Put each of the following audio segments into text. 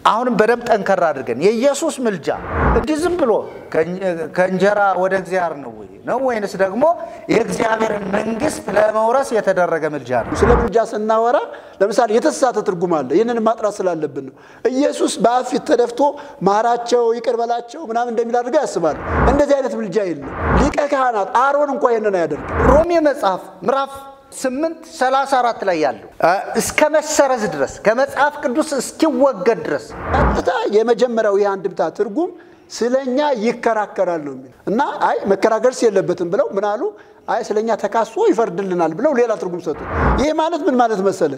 አሁንም በደም ጠንከራ አድርገን የኢየሱስ ምልጃ እንዲህ ዝም ብሎ ከእንጀራ ወደ እግዚአብሔር ነው ወይንስ ደግሞ የእግዚአብሔር መንግስት ለመውረስ የተደረገ ምልጃ ነው? ስለ ምልጃ ስናወራ ለምሳሌ የተሳተ ትርጉም አለ። ይሄንን ማጥራት ስላለብን ነው። ኢየሱስ በአፊት ተደፍቶ ማራቸው ይቅርበላቸው ምናምን እንደሚል አድርጋ ያስባል። እንደዚህ አይነት ምልጃ የለም። ሊቀ ካህናት አሮን እንኳን ይሄንን ያደርግ ሮሜ መጽሐፍ ምዕራፍ 8:34 ላይ ያለው እስከ መሰረዝ ድረስ ከመጽሐፍ ቅዱስ እስኪወገድ ድረስ አጥታ የመጀመሪያው የአንድምታ ትርጉም ስለኛ ይከራከራል ነው የሚል እና አይ መከራከርስ የለበትም ብለው ምን አሉ? አይ ስለኛ ተካሶ ይፈርድልናል ብለው ሌላ ትርጉም ሰጡ። ይሄ ማለት ምን ማለት መሰለ?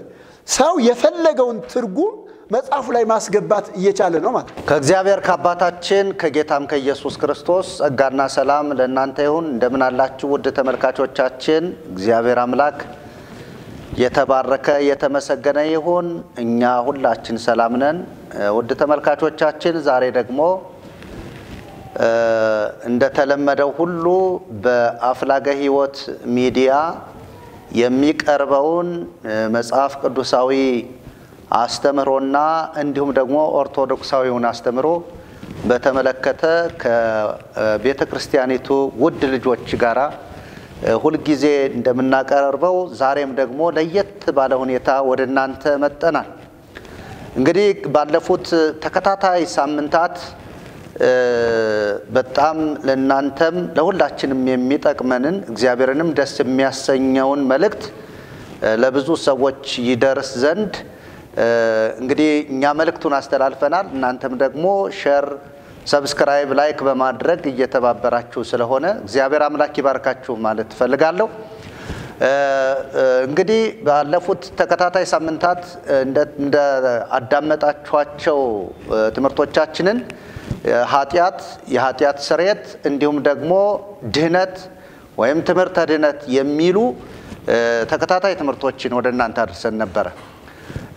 ሰው የፈለገውን ትርጉም መጽሐፉ ላይ ማስገባት እየቻለ ነው ማለት ነው። ከእግዚአብሔር ከአባታችን ከጌታም ከኢየሱስ ክርስቶስ ጸጋና ሰላም ለእናንተ ይሁን። እንደምን አላችሁ ውድ ተመልካቾቻችን? እግዚአብሔር አምላክ የተባረከ የተመሰገነ ይሁን። እኛ ሁላችን ሰላም ነን። ውድ ተመልካቾቻችን ዛሬ ደግሞ እንደተለመደው ሁሉ በአፍላገ ሕይወት ሚዲያ የሚቀርበውን መጽሐፍ ቅዱሳዊ አስተምሮና እንዲሁም ደግሞ ኦርቶዶክሳዊውን አስተምሮ በተመለከተ ከቤተ ክርስቲያኒቱ ውድ ልጆች ጋራ ሁሉ ጊዜ እንደምናቀርበው ዛሬም ደግሞ ለየት ባለ ሁኔታ ወደ እናንተ መጠናል። እንግዲህ ባለፉት ተከታታይ ሳምንታት በጣም ለእናንተም ለሁላችንም የሚጠቅመንን እግዚአብሔርንም ደስ የሚያሰኘውን መልእክት ለብዙ ሰዎች ይደርስ ዘንድ እንግዲህ እኛ መልእክቱን አስተላልፈናል። እናንተም ደግሞ ሼር፣ ሰብስክራይብ፣ ላይክ በማድረግ እየተባበራችሁ ስለሆነ እግዚአብሔር አምላክ ይባርካችሁ ማለት ፈልጋለሁ። እንግዲህ ባለፉት ተከታታይ ሳምንታት እንደ አዳመጣችኋቸው ትምህርቶቻችንን የኃጢአት ስርየት እንዲሁም ደግሞ ድህነት ወይም ትምህርተ ድህነት የሚሉ ተከታታይ ትምህርቶችን ወደ እናንተ አድርሰን ነበር።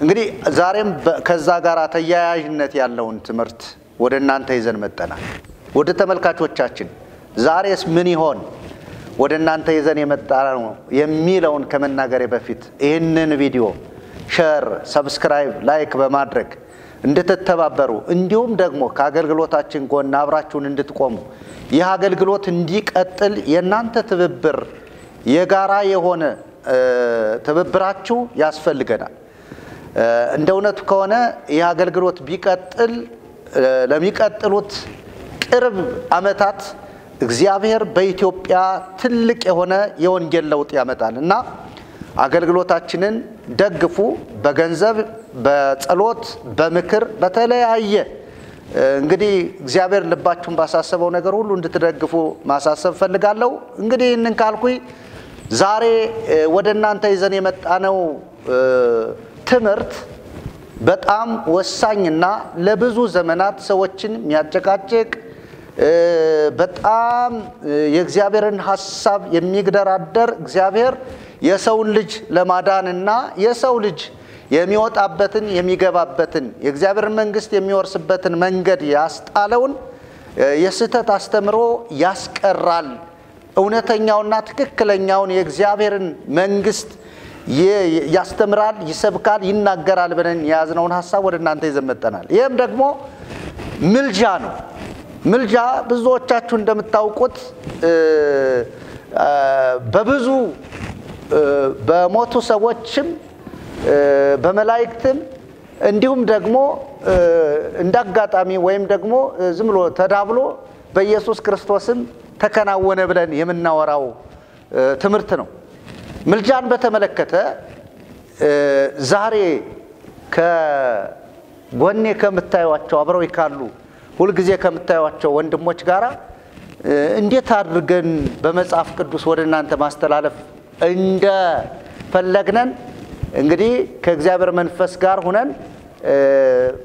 እንግዲህ ዛሬም ከዛ ጋር ተያያዥነት ያለውን ትምህርት ወደ እናንተ ይዘን መጣናል። ወደ ተመልካቾቻችን ዛሬስ ምን ይሆን ወደ እናንተ ይዘን የመጣነው የሚለውን ከመናገሬ በፊት ይህንን ቪዲዮ ሼር፣ ሰብስክራይብ፣ ላይክ በማድረግ እንድትተባበሩ እንዲሁም ደግሞ ከአገልግሎታችን ጎን አብራችሁን እንድትቆሙ ይህ አገልግሎት እንዲቀጥል የናንተ ትብብር የጋራ የሆነ ትብብራችሁ ያስፈልገናል። እንደ እውነቱ ከሆነ ይህ አገልግሎት ቢቀጥል ለሚቀጥሉት ቅርብ ዓመታት እግዚአብሔር በኢትዮጵያ ትልቅ የሆነ የወንጌል ለውጥ ያመጣልና አገልግሎታችንን ደግፉ። በገንዘብ፣ በጸሎት፣ በምክር በተለያየ እንግዲህ እግዚአብሔር ልባችሁን ባሳሰበው ነገር ሁሉ እንድትደግፉ ማሳሰብ ፈልጋለሁ። እንግዲህ እነን ካልኩኝ ዛሬ ወደ እናንተ ይዘን የመጣነው ትምህርት በጣም ወሳኝና ለብዙ ዘመናት ሰዎችን የሚያጨቃጭቅ በጣም የእግዚአብሔርን ሐሳብ የሚግደራደር እግዚአብሔር የሰውን ልጅ ለማዳንና የሰው ልጅ የሚወጣበትን የሚገባበትን የእግዚአብሔር መንግስት የሚወርስበትን መንገድ ያስጣለውን የስተት አስተምሮ ያስቀራል። እውነተኛውና ትክክለኛውን የእግዚአብሔርን መንግስት ያስተምራል፣ ይሰብካል፣ ይናገራል ብለን ያዝነውን ሐሳብ ወደ እናንተ ይዘን መጣናል። ይሄም ደግሞ ምልጃ ነው። ምልጃ ብዙዎቻችሁ እንደምታውቁት በብዙ በሞቱ ሰዎችም በመላእክትም እንዲሁም ደግሞ እንዳጋጣሚ ወይም ደግሞ ዝም ብሎ ተዳብሎ በኢየሱስ ክርስቶስም ተከናወነ ብለን የምናወራው ትምህርት ነው። ምልጃን በተመለከተ ዛሬ ከጎኔ ከምታዩዋቸው አብረው ይካሉ ሁሉ ጊዜ ከምታዩዋቸው ወንድሞች ጋራ እንዴት አድርገን በመጽሐፍ ቅዱስ ወደ እናንተ ማስተላለፍ እንደፈለግነን እንግዲህ ከእግዚአብሔር መንፈስ ጋር ሆነን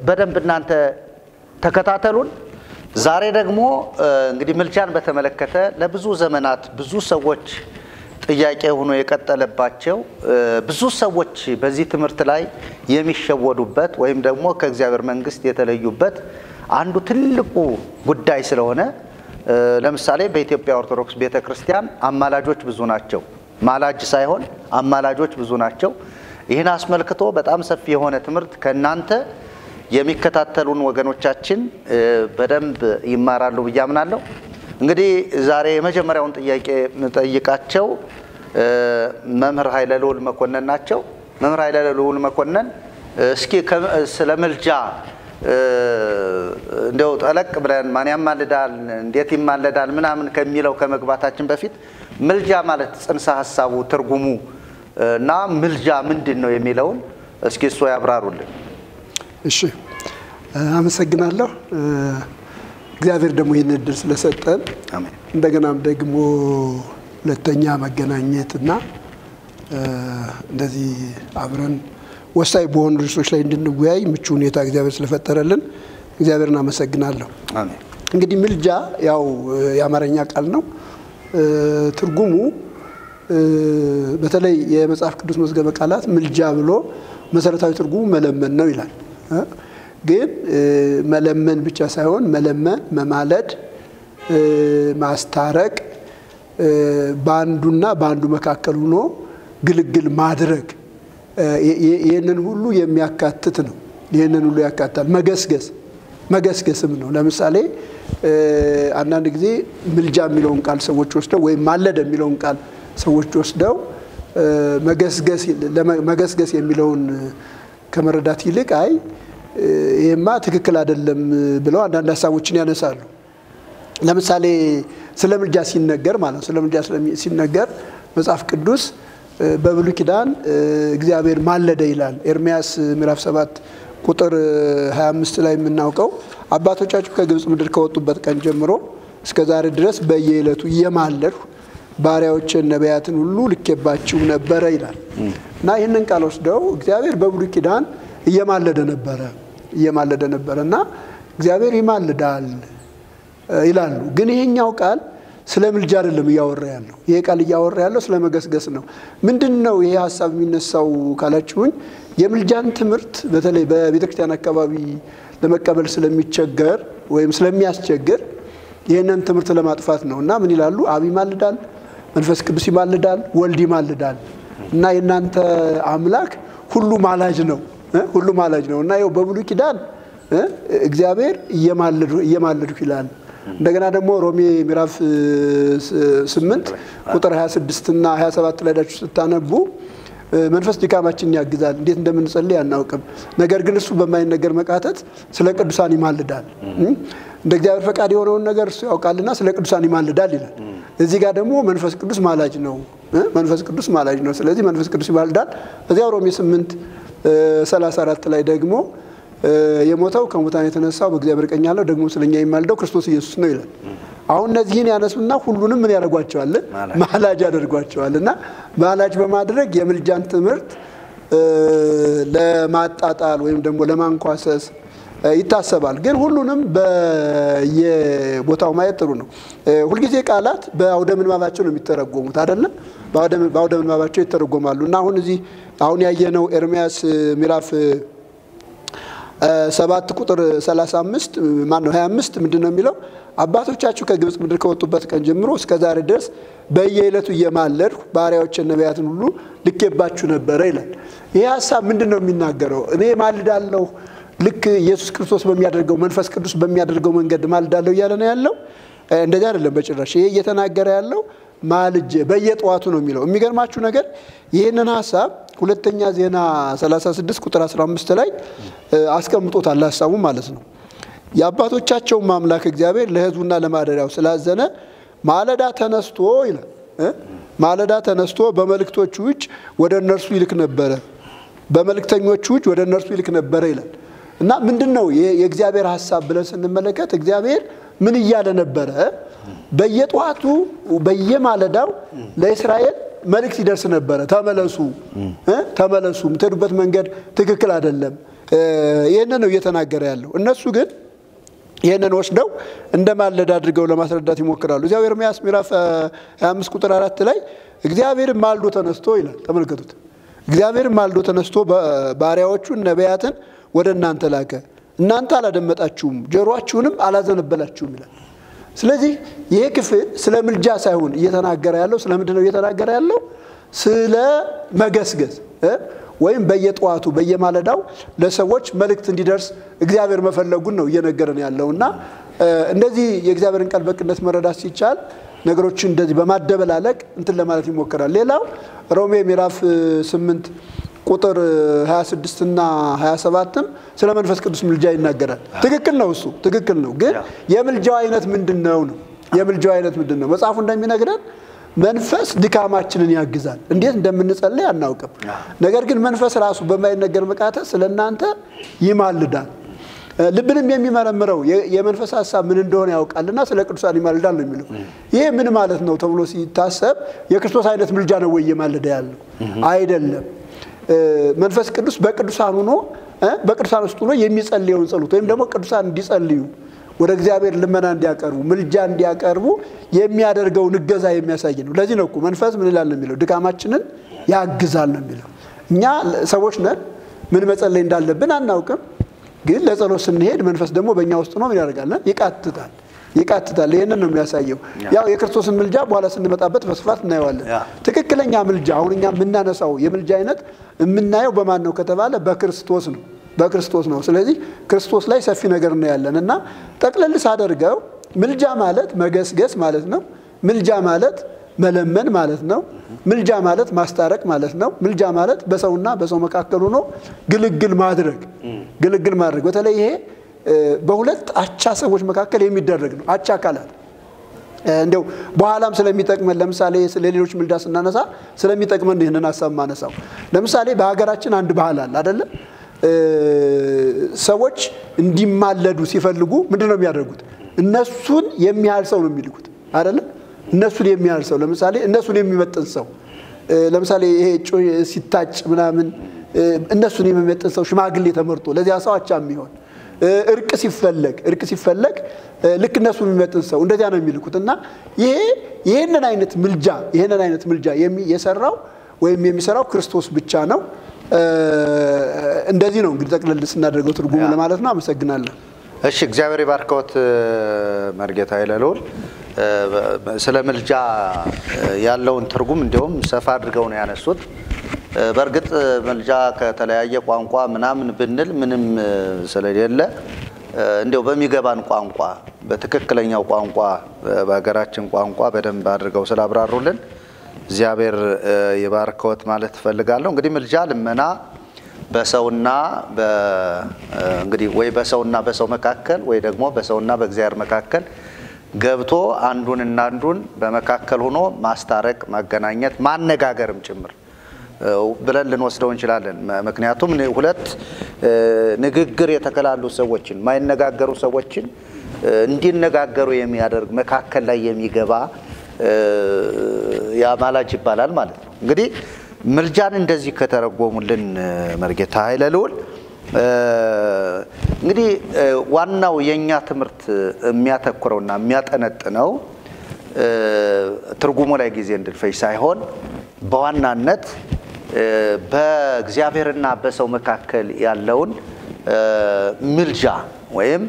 በደንብ እናንተ ተከታተሉን። ዛሬ ደግሞ እንግዲህ ምልጃን በተመለከተ ለብዙ ዘመናት ብዙ ሰዎች ጥያቄ ሆኖ የቀጠለባቸው ብዙ ሰዎች በዚህ ትምህርት ላይ የሚሸወዱበት ወይም ደግሞ ከእግዚአብሔር መንግስት የተለዩበት አንዱ ትልቁ ጉዳይ ስለሆነ ለምሳሌ በኢትዮጵያ ኦርቶዶክስ ቤተክርስቲያን አማላጆች ብዙ ናቸው። ማላጅ ሳይሆን አማላጆች ብዙ ናቸው። ይሄን አስመልክቶ በጣም ሰፊ የሆነ ትምህርት ከናንተ የሚከታተሉን ወገኖቻችን በደንብ ይማራሉ ብዬ አምናለሁ። እንግዲህ ዛሬ የመጀመሪያውን ጥያቄ እንጠይቃቸው መምህር ኃይለ ልዑል መኮንን ናቸው። መምህር ኃይለ ልዑል መኮንን እስኪ ስለ ምልጃ እንደው ጠለቅ ብለን ማን ያማልዳል እንዴት ይማለዳል ምናምን ከሚለው ከመግባታችን በፊት ምልጃ ማለት ጽንሰ ሐሳቡ ትርጉሙ እና ምልጃ ምንድነው የሚለውን እስኪ እሱ ያብራሩልን። እሺ አመሰግናለሁ። እግዚአብሔር ደግሞ ይህን እድል ስለሰጠን አሜን። እንደገናም ደግሞ ሁለተኛ መገናኘትና እንደዚህ አብረን ወሳኝ በሆኑ ርዕሶች ላይ እንድንወያይ ምቹ ሁኔታ እግዚአብሔር ስለፈጠረልን እግዚአብሔርን አመሰግናለሁ። አሜን። እንግዲህ ምልጃ ያው የአማርኛ ቃል ነው። ትርጉሙ በተለይ የመጽሐፍ ቅዱስ መዝገበ ቃላት ምልጃ ብሎ መሰረታዊ ትርጉሙ መለመን ነው ይላል። ግን መለመን ብቻ ሳይሆን መለመን፣ መማለድ፣ ማስታረቅ በአንዱና በአንዱ መካከል ሆኖ ግልግል ማድረግ ይሄንን ሁሉ የሚያካትት ነው። ይሄንን ሁሉ ያካትታል። መገስገስም ነው። ለምሳሌ አንዳንድ ጊዜ ምልጃ የሚለውን ቃል ሰዎች ወስደው ወይም ማለድ የሚለውን ቃል ሰዎች ወስደው መገስገስ የሚለውን ከመረዳት ይልቅ አይ ይሄማ ትክክል አይደለም ብለው አንዳንድ ሐሳቦችን ያነሳሉ። ለምሳሌ ስለ ምልጃ ሲነገር ማለት ስለ ምልጃ ሲነገር መጽሐፍ ቅዱስ በብሉይ ኪዳን እግዚአብሔር ማለደ ይላል። ኤርምያስ ምዕራፍ 7 ቁጥር 25 ላይ የምናውቀው አባቶቻችሁ ከግብጽ ምድር ከወጡበት ቀን ጀምሮ እስከ ዛሬ ድረስ በየዕለቱ እየማለድሁ ባሪያዎችን ነቢያትን ሁሉ ልኬባችሁ ነበረ ይላል። እና ይህንን ቃል ወስደው እግዚአብሔር በብሉይ ኪዳን እየማለደ ነበረና እግዚአብሔር ይማልዳል ይላሉ። ግን ይሄኛው ቃል ስለ ምልጃ አይደለም እያወራ ያለው። ይሄ ቃል እያወራ ያለው ስለ መገስገስ ነው። ምንድነው ይሄ ሐሳብ የሚነሳው ካላችሁኝ የምልጃን ትምህርት በተለይ በቤተክርስቲያን አካባቢ ለመቀበል ስለሚቸገር ወይም ስለሚያስቸግር ይሄንን ትምህርት ለማጥፋት ነውና ምን ይላሉ? አብ ይማልዳል፣ መንፈስ ቅዱስ ይማልዳል፣ ወልድ ይማልዳል እና የናንተ አምላክ ሁሉ ማላጅ ነው እና ይኸው በብሉይ ኪዳን እግዚአብሔር እየማለዱ ይላል። እንደገና ደግሞ ሮሜ ምዕራፍ 8 ቁጥር 26 እና 27 ላይ ዳችሁ ስታነቡ መንፈስ ድካማችንን ያግዛል፣ እንዴት እንደምንጸልይ አናውቅም፣ ነገር ግን እሱ በማይነገር መቃተት ስለ ቅዱሳን ይማልዳል፣ እንደ እግዚአብሔር ፈቃድ የሆነውን ነገር እሱ ያውቃልና ስለ ቅዱሳን ይማልዳል ይላል። እዚህ ጋር ደግሞ መንፈስ ቅዱስ ማላጅ ነው። ስለዚህ መንፈስ ቅዱስ ይማልዳል። እዚያው ሮሜ 8:34 ላይ ደግሞ የሞተው ከሙታን የተነሳው በእግዚአብሔር ቀኝ ያለው ደግሞ ስለኛ ይማልደው ክርስቶስ ኢየሱስ ነው ይላል። አሁን እነዚህን ያነሱና ሁሉንም ምን ያደርጓቸዋል? ማላጅ ያደርጓቸዋልና ማላጅ በማድረግ የምልጃን ትምህርት ለማጣጣል ወይም ደግሞ ለማንኳሰስ ይታሰባል። ግን ሁሉንም በየቦታው ማየት ጥሩ ነው። ሁልጊዜ ቃላት በአውደ ምንባባቸው ነው የሚተረጎሙት አይደለ? በአውደ ምንባባቸው ይተረጎማሉ። እና አሁን ያየነው ኤርምያስ ምዕራፍ 7 ቁጥር 35 ማነው 25 ምንድነው የሚለው? አባቶቻችሁ ከግብጽ ምድር ከወጡበት ቀን ጀምሮ እስከ ዛሬ ድረስ በየዕለቱ እየማለድሁ ባሪያዎችን ነቢያትን ሁሉ ልኬባችሁ ነበረ ይላል። ይሄ ሐሳብ ምንድነው የሚናገረው? እኔ ማልዳለሁ ልክ ኢየሱስ ክርስቶስ በሚያደርገው መንፈስ ቅዱስ በሚያደርገው መንገድ ማልዳለሁ እያለ ነው ያለው? እንደዛ አይደለም በጭራሽ። ይሄ እየተናገረ ያለው ማልጄ በየጠዋቱ ነው የሚለው። የሚገርማችሁ ነገር ይሄንን ሐሳብ ሁለተኛ ዜና 36 ቁጥር 15 ላይ አስቀምጦታል ሐሳቡ ማለት ነው። የአባቶቻቸው አምላክ እግዚአብሔር ለሕዝቡና ለማደሪያው ስላዘነ ማለዳ ተነስቶ ይላል ማለዳ ተነስቶ በመልእክቶቹ እጅ ወደ እነርሱ ይልክ ነበረ በመልእክተኞቹ እጅ ወደ እነርሱ ይልክ ነበረ ይላል። እና ምንድነው የእግዚአብሔር ሐሳብ ብለን ስንመለከት እግዚአብሔር ምን እያለ ነበረ? በየጧቱ በየማለዳው ለእስራኤል መልእክት ይደርስ ነበረ። ተመለሱ የምትሄዱበት መንገድ ትክክል አይደለም። ይሄንን ነው እየተናገረ ያለው። እነሱ ግን ይሄንን ወስደው እንደማለዳ አድርገው ለማስረዳት ይሞክራሉ። እዚያው ኤርምያስ ምዕራፍ 25 ቁጥር 4 ላይ እግዚአብሔር ማልዶ ተነስቶ ይላል። ተመልከቱት። እግዚአብሔር ማልዶ ተነስቶ ባሪያዎቹን ነቢያትን ወደ እናንተ ላከ፣ እናንተ አላደመጣችሁም፣ ጆሮአችሁንም አላዘነበላችሁም ይላል። ስለዚህ ይሄ ክፍል ስለ ምልጃ ሳይሆን እየተናገረ ያለው ስለ ምንድነው እየተናገረ ያለው? ስለ መገስገስ ወይም በየጧቱ በየማለዳው ለሰዎች መልእክት እንዲደርስ እግዚአብሔር መፈለጉን ነው እየነገረን ያለውና እንደዚህ የእግዚአብሔርን ቃል በቅነት መረዳት ሲቻል ነገሮችን እንደዚህ በማደበላለቅ እንትን ለማለት ይሞከራል። ሌላው ሮሜ ምዕራፍ 8 ቁጥር 26 እና 27ም ስለ መንፈስ ቅዱስ ምልጃ ይናገራል። ትክክል ነው፣ እሱ ትክክል ነው። ግን የምልጃው አይነት ምንድነው ነው? የምልጃው አይነት ምንድነው? መጽሐፉ እንደሚነግረን መንፈስ ድካማችንን ያግዛል። እንዴት እንደምንጸልይ አናውቅም። ነገር ግን መንፈስ ራሱ በማይነገር መቃተት ስለናንተ ይማልዳል። ልብንም የሚመረምረው የመንፈስ ሐሳብ ምን እንደሆነ ያውቃልና ስለ ቅዱሳን ይማልዳል ነው የሚለው። ይሄ ምን ማለት ነው ተብሎ ሲታሰብ የክርስቶስ አይነት ምልጃ ነው ወይ የማለደ ያለው? አይደለም። መንፈስ ቅዱስ በቅዱሳን ሆኖ በቅዱሳን ውስጥ ሆኖ የሚጸልየውን ጸሎት ወይም ደግሞ ቅዱሳን እንዲጸልዩ ወደ እግዚአብሔር ልመና እንዲያቀርቡ ምልጃ እንዲያቀርቡ የሚያደርገውን እገዛ የሚያሳይ ነው። ለዚህ ነው እኮ መንፈስ ምን ይላል ነው የሚለው? ድካማችንን ያግዛል ነው የሚለው። እኛ ሰዎች ነን፣ ምን መጸለይ እንዳለብን አናውቅም። ግን ለጸሎት ስንሄድ መንፈስ ደግሞ በእኛ ውስጥ ነው ምን ያደርጋል? ይቃትታል። ይሄንን ነው የሚያሳየው። ያው የክርስቶስን ምልጃ በኋላ ስንመጣበት በስፋት እናየዋለን። ትክክለኛ ምልጃ አሁን እኛ የምናነሳው የምልጃ አይነት የምናየው በማን ነው ከተባለ በክርስቶስ ነው። በክርስቶስ ነው። ስለዚህ ክርስቶስ ላይ ሰፊ ነገር ነው ያለንና ጠቅለል ሳደርገው ምልጃ ማለት መገስገስ ማለት ነው። ምልጃ ማለት መለመን ማለት ነው። ምልጃ ማለት ማስታረቅ ማለት ነው። ምልጃ ማለት በሰውና በሰው መካከል ሆኖ ግልግል ማድረግ በተለይ ይሄ በሁለት አቻ ሰዎች መካከል የሚደረግ ነው። አቻ አካላት እንደው በኋላም ስለሚጠቅመን ለምሳሌ ስለሌሎች ምልጃ ስናነሳ ስለሚጠቅመን ይሄንን ሐሳብ ማነሳው ለምሳሌ በሀገራችን አንድ ባህል አለ አይደለ? ሰዎች እንዲማለዱ ሲፈልጉ ምንድነው የሚያደርጉት? እነሱን የሚያህል ሰው ነው የሚልኩት አይደለ? እነሱን የሚያህል ሰው ለምሳሌ እነሱን የሚመጥን ሰው ለምሳሌ ይሄ ሲታጭ ምናምን እነሱን የሚመጥን ሰው ሽማግሌ ተመርጦ ለዚያ ሰው አቻ የሚሆን እርቅ ሲፈለግ ልክ እነሱ የሚመጥን ሰው እንደዚያ ነው የሚልኩትና ይሄንን አይነት ምልጃ የሰራው ወይም የሚሰራው ክርስቶስ ብቻ ነው። እንደዚህ ነው እንግዲህ ጠቅለል ስናደርገው ትርጉሙ ለማለት ነው። አመሰግናለሁ። እሺ እግዚአብሔር ይባርክዎት መርጌታ ይለሎል። ስለ ምልጃ ያለውን ትርጉም እንደውም ሰፋ አድርገው ነው ያነሱት። በርግጥ ምልጃ ከተለያየ ቋንቋ ምናምን ብንል ምንም ስለሌለ እንደው በሚገባን ቋንቋ በትክክለኛው ቋንቋ በሀገራችን ቋንቋ በደንብ አድርገው ስላብራሩልን እግዚአብሔር ይባርክዎት ማለት ፈልጋለሁ። እንግዲህ ምልጃ ልመና በሰውና እንግዲህ ወይ በሰውና በሰው መካከል ወይ ደግሞ በሰውና በእግዚአብሔር መካከል ገብቶ አንዱንና አንዱን በመካከል ሆኖ ማስታረቅ ማገናኘት ማነጋገርም ጭምር ብለን ልንወስደው እንችላለን። ምክንያቱም ሁለት ንግግር የተከላሉ ሰዎችን ማይነጋገሩ ሰዎችን እንዲነጋገሩ የሚያደርግ መካከል ላይ የሚገባ ያማላጅ ይባላል ማለት ነው። እንግዲህ ምልጃን እንደዚህ ከተረጎሙልን መርጌታ ኃይለልዑል እንግዲህ ዋናው የኛ ትምህርት የሚያተኩረውና የሚያጠነጥነው ትርጉሙ ላይ ጊዜ እንድንፈጅ ሳይሆን በዋናነት በእግዚአብሔርና በሰው መካከል ያለውን ምልጃ ወይም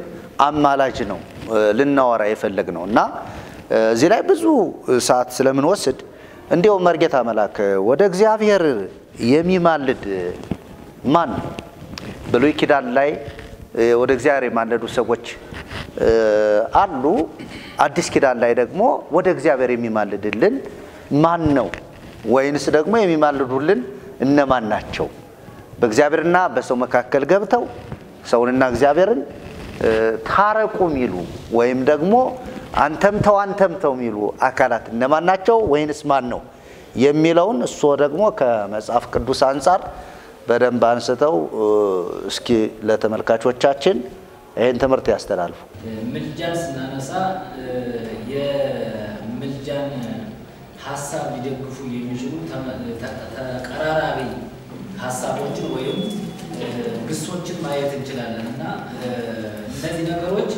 አማላጅ ነው ልናወራ የፈለግነውና እዚህ ላይ ብዙ ሰዓት ስለምንወስድ እንዲያው መርጌታ መላክ ወደ እግዚአብሔር የሚማልድ ማን ብሉይ ኪዳን ላይ ወደ እግዚአብሔር የማለዱ ሰዎች አሉ። አዲስ ኪዳን ላይ ደግሞ ወደ እግዚአብሔር የሚማልድልን ማን ነው? ወይንስ ደግሞ የሚማልዱልን እነማን ናቸው? በእግዚአብሔርና በሰው መካከል ገብተው ሰውንና እግዚአብሔርን ታረቁ ሚሉ ወይም ደግሞ አንተም ተው ሚሉ አካላት እነማን ናቸው? ወይንስ ማን ነው የሚለውን እሱ ደግሞ ከመጽሐፍ ቅዱስ አንፃር በደንብ አንስተው እስኪ ለተመልካቾቻችን ይሄን ትምህርት ያስተላልፉ። ምልጃን ስናነሳ የምልጃን ሐሳብ ሊደግፉ የሚችሉ ተቀራራቢ ሐሳቦችን ወይም ግሶችን ማየት እንችላለንና እነዚህ ነገሮች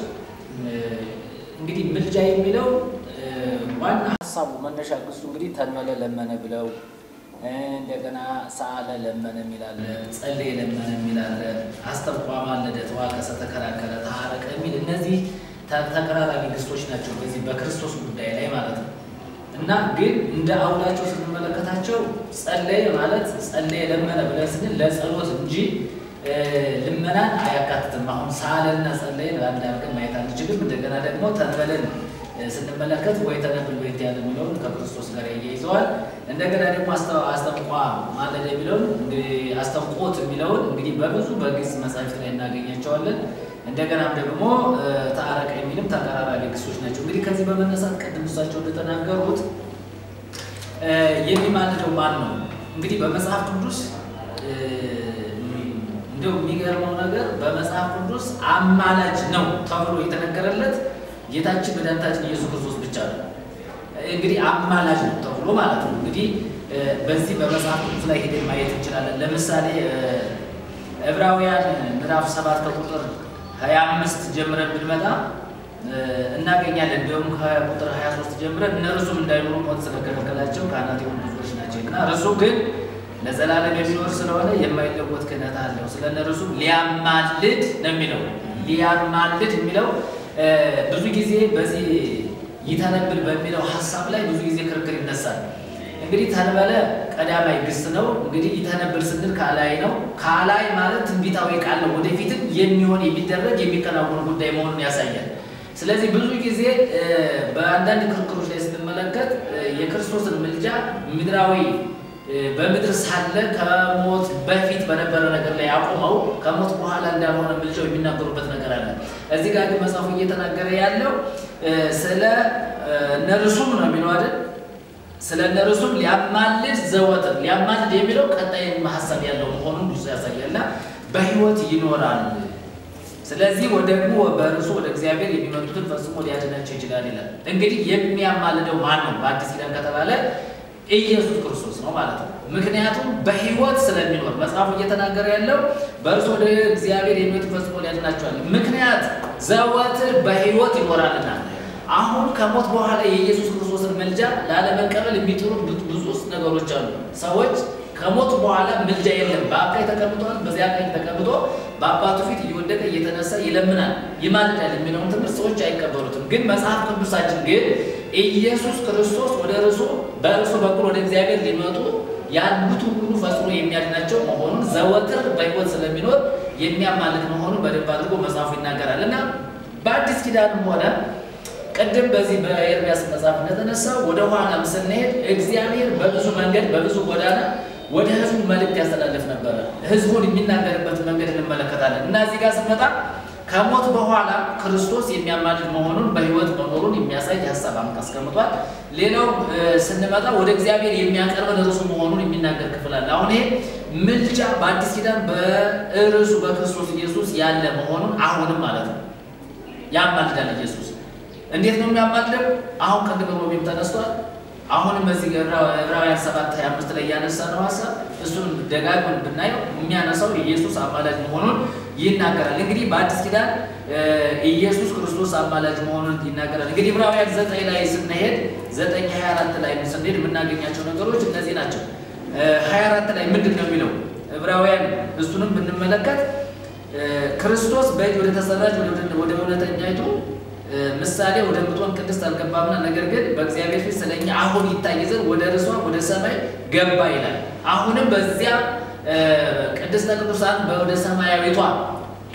እንግዲህ ምልጃ የሚለው ዋና ሐሳቡ መነሻ ግሱ እንግዲህ ተንመለ ለመነ ብለው እንደገና ሰዓለ ለመነ ሚላል ጸልየ ለመነ ሚላል አስተቋማ ለደተዋ ከሰተከራከረ ታረቀ ሚል እነዚህ ተቀራራቢ ግስቶች ናቸው በዚህ በክርስቶስ ጉዳይ ላይ ማለት ነው። እና ግን እንደ አውላቸው ስንመለከታቸው ጸለየ ማለት ጸለየ ለመነ ብለን ስንል ለጸሎት እንጂ ልመናን አያካትትም። አሁን ሳለና ጸለየን አንድ አድርገን ማየት አንችልም። እንደገና ደግሞ ተንበለን ስንመለከት ወይ ተነብል ወይ ያለ የሚለውን ከክርስቶስ ጋር ያያይዘዋል። እንደገና ደግሞ አስጠንቋ ማለደ የሚለውን እንግዲህ አስጠንቆት የሚለውን እንግዲህ በብዙ በግዕዝ መጻሕፍት ላይ እናገኛቸዋለን። እንደገና ደግሞ ታረቀ የሚልም ተቀራራቢ ግሶች ናቸው። እንግዲህ ከዚህ በመነሳት ቀደም እሳቸው እንደተናገሩት የሚማልደው ማን ነው? እንግዲህ በመጽሐፍ ቅዱስ እንደው የሚገርመው ነገር በመጽሐፍ ቅዱስ አማላጅ ነው ተብሎ የተነገረለት ጌታችን መድኃኒታችን ኢየሱስ ክርስቶስ ብቻ ነው። እንግዲህ አማላጅ ነው ተብሎ ማለት ነው። እንግዲህ በዚህ በመጽሐፍ ቅዱስ ላይ ሄደን ማየት እንችላለን። ለምሳሌ ዕብራውያን ምዕራፍ 7 ከቁጥር 25 ጀምረን ብንመጣ እናገኛለን። እንደውም ከቁጥር 23 ጀምረን እነርሱም እንዳይኖሩ ሞት ስለከለከላቸው ካህናት የሆኑ ብዙዎች ናቸው እና እርሱ ግን ለዘላለም የሚኖር ስለሆነ የማይለወጥ ክህነት አለው። ስለ እነርሱም ሊያማልድ ነው የሚለው። ሊያማልድ የሚለው ብዙ ጊዜ በዚህ ይተነብል በሚለው ሐሳብ ላይ ብዙ ጊዜ ክርክር ይነሳል። እንግዲህ ተንበለ ቀዳማይ ግስ ነው። እንግዲህ ይተነብል ስንል ካላይ ነው። ካላይ ማለት ትንቢታዊ ቃል ነው። ወደፊትም የሚሆን የሚደረግ የሚከናወን ጉዳይ መሆኑን ያሳያል። ስለዚህ ብዙ ጊዜ በአንዳንድ ክርክሮች ላይ ስንመለከት የክርስቶስን ምልጃ ምድራዊ በምድር ሳለ ከሞት በፊት በነበረ ነገር ላይ አቆመው ከሞት በኋላ እንዳልሆነ ምልጃው የሚናገሩበት ነገር አለ። እዚህ ጋር ግን መጽሐፉ እየተናገረ ያለው ስለ እነርሱም ነው የሚለው አይደል? ስለ እነርሱም ሊያማልድ ዘወትር ሊያማልድ የሚለው ቀጣይ ሐሳብ ያለው መሆኑን ብዙ ያሳያልና በሕይወት ይኖራል። ስለዚህ ደግሞ በእርሱ ወደ እግዚአብሔር የሚመጡትን ፈጽሞ ሊያድናቸው ይችላል ይላል። እንግዲህ የሚያማልደው ማን ነው በአዲስ ኪዳን ከተባለ ኢየሱስ ክርስቶስ ነው ማለት ነው። ምክንያቱም በሕይወት ስለሚኖር መጽሐፉ እየተናገረ ያለው በእርሱ ወደ እግዚአብሔር የሚመጡትን ፈጽሞ ሊያድናቸዋል። ምክንያት ዘወትር በሕይወት ይኖራልና። አሁን ከሞት በኋላ የኢየሱስ ክርስቶስን ምልጃ ላለመቀበል የሚጥሩት ብዙ ነገሮች አሉ። ሰዎች ከሞት በኋላ ምልጃ የለም በአብ ቀኝ ተቀምጧል፣ በዚያ ቀኝ ተቀምጦ በአባቱ ፊት እየወደቀ እየተነሳ ይለምናል ይማልዳል የሚለውን ትምህርት ሰዎች አይቀበሉትም። ግን መጽሐፍ ቅዱሳችን ግን ኢየሱስ ክርስቶስ ወደ በእርሱ በኩል ወደ እግዚአብሔር ሊመጡ ያሉትን ሁሉ ፈጽሞ የሚያድናቸው መሆኑን ዘወትር በሕይወት ስለሚኖር የሚያማልድ መሆኑን በደንብ አድርጎ መጽሐፉ ይናገራል እና በአዲስ ኪዳንም ሆነ ቀደም በዚህ በኤርምያስ መጽሐፍ እንደተነሳው ወደ ኋላም ስንሄድ እግዚአብሔር በብዙ መንገድ በብዙ ጎዳና ወደ ሕዝቡ መልእክት ያስተላልፍ ነበር። ሕዝቡን የሚናገርበት መንገድ እንመለከታለን እና እዚህ ጋር ስንመጣ ከሞት በኋላ ክርስቶስ የሚያማልድ መሆኑን በሕይወት መኖሩን የሚያሳይ ሐሳብ አስቀምጧል። ሌላው ስንመጣ ወደ እግዚአብሔር የሚያቀርበን እርሱ መሆኑን የሚናገር ክፍል አለ። አሁን ይሄ ምልጃ በአዲስ ኪዳን በእርሱ በክርስቶስ ኢየሱስ ያለ መሆኑን አሁንም ማለት ነው ያማልዳል ኢየሱስ። እንዴት ነው የሚያማልደው? አሁን ቅድም ሮቢም ተነስቷል። አሁንም በዚህ ዕብራውያን 7:25 ላይ ያነሳ ነው ሐሳብ እሱን ደጋግመን ብናየው የሚያነሳው ኢየሱስ አማላጅ መሆኑን ይናገራል። እንግዲህ በአዲስ ኪዳን ኢየሱስ ክርስቶስ አማላጅ መሆኑን ይናገራል። እንግዲህ ዕብራውያን 9 ላይ ስንሄድ 9:24 ላይ ስንሄድ የምናገኛቸው ነገሮች እነዚህ ናቸው። 24 ላይ ምንድን ነው የሚለው? ዕብራውያን እሱንም ብንመለከት ክርስቶስ በእጅ ወደ ተሰራች ወደ እውነተኛይቱ ምሳሌ ወደምትሆን ቅድስት አልገባምና ነገር ግን በእግዚአብሔር ፊት ስለኛ አሁን ይታይ ዘንድ ወደ እርሷ ወደ ሰማይ ገባ ይላል። አሁንም በዚያ ቅድስተ ቅዱሳን ወደ ሰማያዊቷ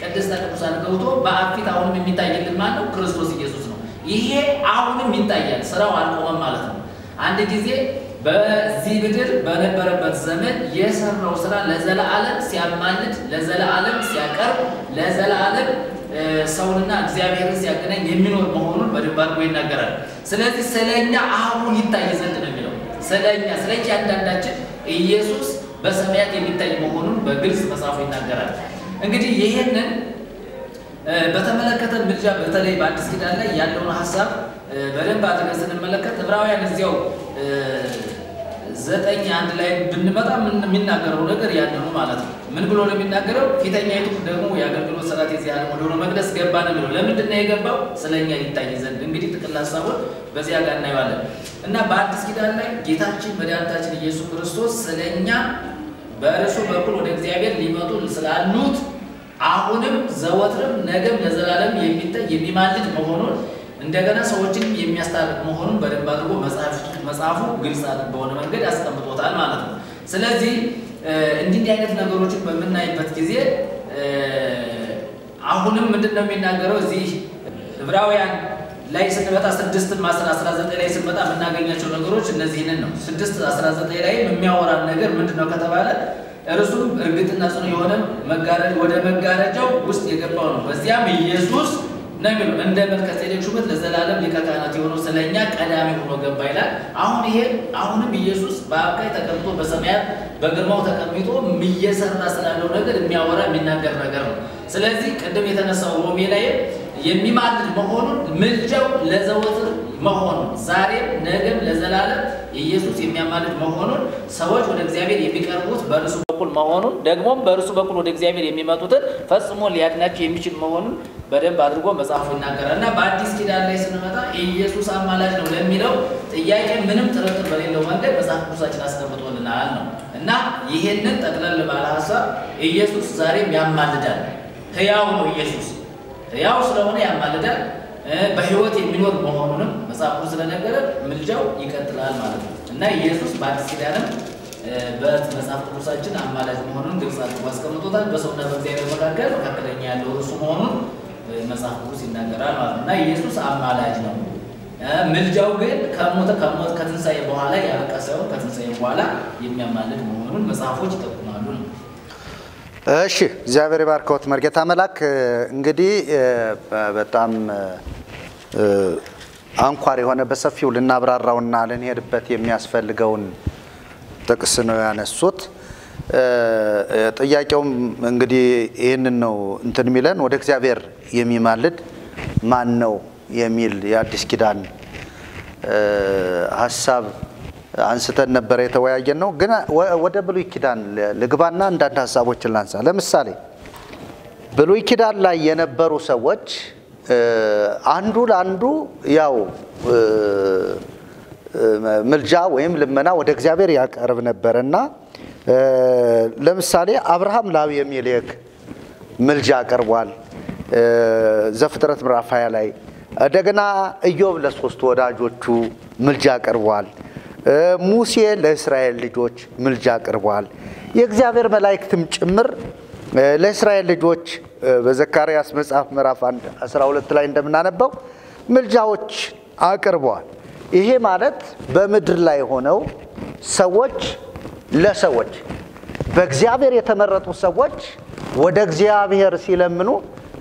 ቅድስተ ቅዱሳን ገብቶ በአብ ፊት አሁንም የሚታይልን ማን ነው? ክርስቶስ ኢየሱስ ነው። ይሄ አሁንም ይታያል፣ ስራው አልቆመም ማለት ነው። አንድ ጊዜ በዚህ ምድር በነበረበት ዘመን የሰራው ስራ ለዘላለም ሲያማልድ፣ ለዘላለም ሲያቀርብ፣ ለዘላለም ሰውንና እግዚአብሔርን ሲያገናኝ የሚኖር መሆኑን በደንብ አድርጎ ይናገራል። ስለዚህ ስለኛ አሁን ይታይ ዘንድ ነው የሚለው። ስለኛ ስለ እያንዳንዳችን ኢየሱስ በሰማያት የሚታይ መሆኑን በግልጽ መጽሐፉ ይናገራል። እንግዲህ ይሄንን በተመለከተ ምልጃ በተለይ በአዲስ ኪዳን ላይ ያለውን ሐሳብ በደንብ አድርገን ስንመለከት ዕብራውያን እዚያው 9:1 ላይ ብንመጣ የሚናገረው ነገር ያንኑ ማለት ነው። ምን ብሎ ነው የሚናገረው? ፊተኛይቱ ደግሞ የአገልግሎት ሥርዓት የዚህ ዓለም ወደ ሆነው መቅደስ ገባ ነው የሚለው። ለምንድን ነው የገባው? ስለኛ ይታይ ዘንድ። እንግዲህ ጥቅል ሐሳቡን በዚያ ጋር እናየዋለን እና በአዲስ ኪዳን ላይ ጌታችን መድኃኒታችን ኢየሱስ ክርስቶስ ስለኛ በእርሱ በኩል ወደ እግዚአብሔር ሊመጡ ስላሉት አሁንም ዘወትርም ነገም ለዘላለም የሚታይ የሚማልድ መሆኑን እንደገና ሰዎችን የሚያስታርቅ መሆኑን በደንብ አድርጎ መጽሐፉ ግልጽ በሆነ መንገድ ያስቀምጦታል ማለት ነው። ስለዚህ እንዲህ አይነት ነገሮችን በመናይበት ጊዜ አሁንም ምንድነው የሚናገረው እዚህ ዕብራውያን ላይ ስንመጣ 6:19 ላይ ስንመጣ የምናገኛቸው ነገሮች እነዚህን ነው። 6:19 ላይ የሚያወራን ነገር ምንድነው ከተባለ እርሱም እርግጥና ጽኑ የሆነ ወደ መጋረጃው ውስጥ የገባው ነው። በዚያም ኢየሱስ ነው የሚለው እንደ መልከጼዴቅ ሹመት ለዘላለም ሊቀ ካህናት የሆነው ስለኛ ቀዳሚ ሆኖ ገባ ይላል። አሁንም ኢየሱስ በአብ ቀኝ ተቀምጦ በሰማያት በግርማው ተቀምጦ እየሰራ ስላለው ነገር የሚያወራ የሚናገር ነገር ነው። ስለዚህ ቅድም የተነሳው ሮሜ ላይ የሚማልድ መሆኑን ምልጃው ለዘወትር መሆኑን ዛሬም ነገም ለዘላለም ኢየሱስ የሚያማልድ መሆኑን ሰዎች ወደ እግዚአብሔር የሚቀርቡት በእርሱ በኩል መሆኑን ደግሞም በእርሱ በኩል ወደ እግዚአብሔር የሚመጡትን ፈጽሞ ሊያድናቸው የሚችል መሆኑን በደንብ አድርጎ መጽሐፉ ይናገራልና በአዲስ ኪዳን ላይ ስንመጣ ኢየሱስ አማላጅ ነው ለሚለው ጥያቄ ምንም ጥርጥር በሌለው መንገድ መጽሐፍ ቅዱሳችን አስቀምጦልናል ነው እና ይሄንን ጠቅለል ባለ ሐሳብ ኢየሱስ ዛሬም ያማልዳል። ሕያው ነው ኢየሱስ ሕያው ስለሆነ ያማልዳል። በህይወት የሚኖር መሆኑንም መጽሐፉ ስለነገረ ምልጃው ይቀጥላል ማለት ነው እና ኢየሱስ በአዲስ ኪዳንም በመጽሐፍ ቅዱሳችን አማላጅ መሆኑን ግልጽ አድርጎ አስቀምጦታል። በሰውና በእግዚአብሔር መካከለኛ ያለው እርሱ መሆኑን መጽሐፍ ቅዱስ ይናገራል ማለት ነው እና ኢየሱስ አማላጅ ነው። ምልጃው ግን ከትንሣኤ በኋላ ያበቃ ሳይሆን ከትንሣኤ በኋላ የሚያማልድ መሆኑን መጽሐፎች ይጠቁማሉ ነው። እሺ እግዚአብሔር ይባርክዎት መርጌታ መላክ። እንግዲህ በጣም አንኳር የሆነ በሰፊው ልናብራራውና ልንሄድበት የሚያስፈልገውን ጥቅስ ነው ያነሱት። ጥያቄውም እንግዲህ ይሄንን ነው እንትን ሚለን ወደ እግዚአብሔር የሚማልድ ማን ነው የሚል የአዲስ ኪዳን ሐሳብ አንስተን ነበር የተወያየን ነው። ግን ወደ ብሉይ ኪዳን ልግባና አንዳንድ ሐሳቦችን ላንሳ። ለምሳሌ ብሉይ ኪዳን ላይ የነበሩ ሰዎች አንዱ ለአንዱ ያው ምልጃ ወይም ልመና ወደ እግዚአብሔር ያቀርብ ነበርና ለምሳሌ አብርሃም ለአቢሜሌክ ምልጃ አቀርቧል ዘፍጥረት ምዕራፍ 20 ላይ። እንደገና ኢዮብ ለሶስት ወዳጆቹ ምልጃ አቀርቧል። ሙሴ ለእስራኤል ልጆች ምልጃ አቀርቧል። የእግዚአብሔር መላእክትም ጭምር ለእስራኤል ልጆች በዘካርያስ መጽሐፍ ምዕራፍ 1:12 ላይ እንደምናነበው ምልጃዎች አቀርበዋል። ይሄ ማለት በምድር ላይ ሆነው ሰዎች ለሰዎች በእግዚአብሔር የተመረጡ ሰዎች ወደ እግዚአብሔር ሲለምኑ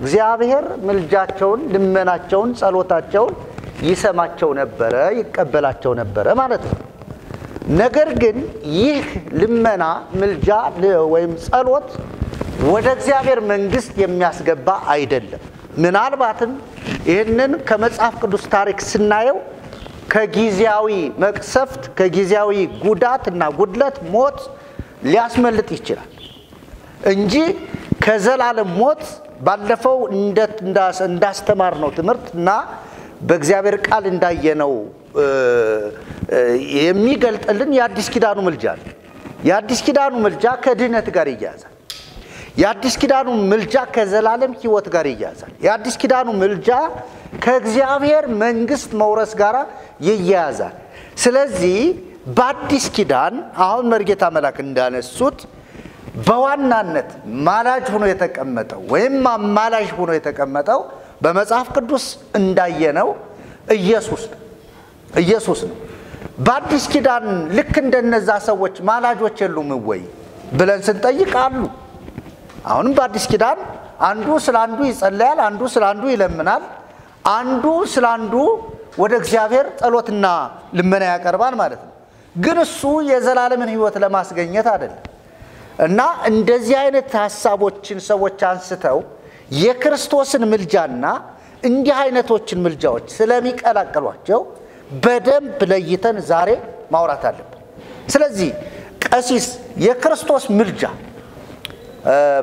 እግዚአብሔር ምልጃቸውን፣ ልመናቸውን፣ ጸሎታቸውን ይሰማቸው ነበረ፣ ይቀበላቸው ነበረ ማለት ነው። ነገር ግን ይህ ልመና፣ ምልጃ ወይም ጸሎት ወደ እግዚአብሔር መንግስት የሚያስገባ አይደለም። ምናልባትም ይህንን ከመጽሐፍ ቅዱስ ታሪክ ስናየው ከጊዜያዊ መቅሰፍት፣ ከጊዜያዊ ጉዳትና ጉድለት፣ ሞት ሊያስመልጥ ይችላል እንጂ ከዘላለም ሞት ባለፈው እንዳስተማር ነው ትምህርትና በእግዚአብሔር ቃል እንዳየነው የሚገልጥልን የአዲስ ኪዳኑ ምልጃ ነው። የአዲስ ኪዳኑ ምልጃ ከድህነት ጋር ይያያዛል። የአዲስ ኪዳኑ ምልጃ ከዘላለም ሕይወት ጋር ይያያዛል። የአዲስ ኪዳኑ ምልጃ ከእግዚአብሔር መንግስት መውረስ ጋር ይያያዛል። ስለዚህ በአዲስ ኪዳን አሁን መርጌታ መላክ እንዳነሱት በዋናነት ማላጅ ሆኖ የተቀመጠው ወይም አማላጅ ሆኖ የተቀመጠው በመጽሐፍ ቅዱስ እንዳየነው ኢየሱስ ነው። በአዲስ ኪዳን ልክ እንደነዛ ሰዎች ማላጆች የሉም ወይ ብለን ስንጠይቅ አሉ። አሁንም በአዲስ ኪዳን አንዱ ስለ አንዱ ይጸልያል፣ አንዱ ስለ አንዱ ይለምናል፣ አንዱ ስለ አንዱ ወደ እግዚአብሔር ጸሎትና ልመና ያቀርባል ማለት ነው። ግን እሱ የዘላለምን ሕይወት ለማስገኘት አይደለም። እና እንደዚህ አይነት ሐሳቦችን ሰዎች አንስተው የክርስቶስን ምልጃና እንዲህ አይነቶችን ምልጃዎች ስለሚቀላቀሏቸው በደንብ ለይተን ዛሬ ማውራት አለብን። ስለዚህ ቀሲስ የክርስቶስ ምልጃ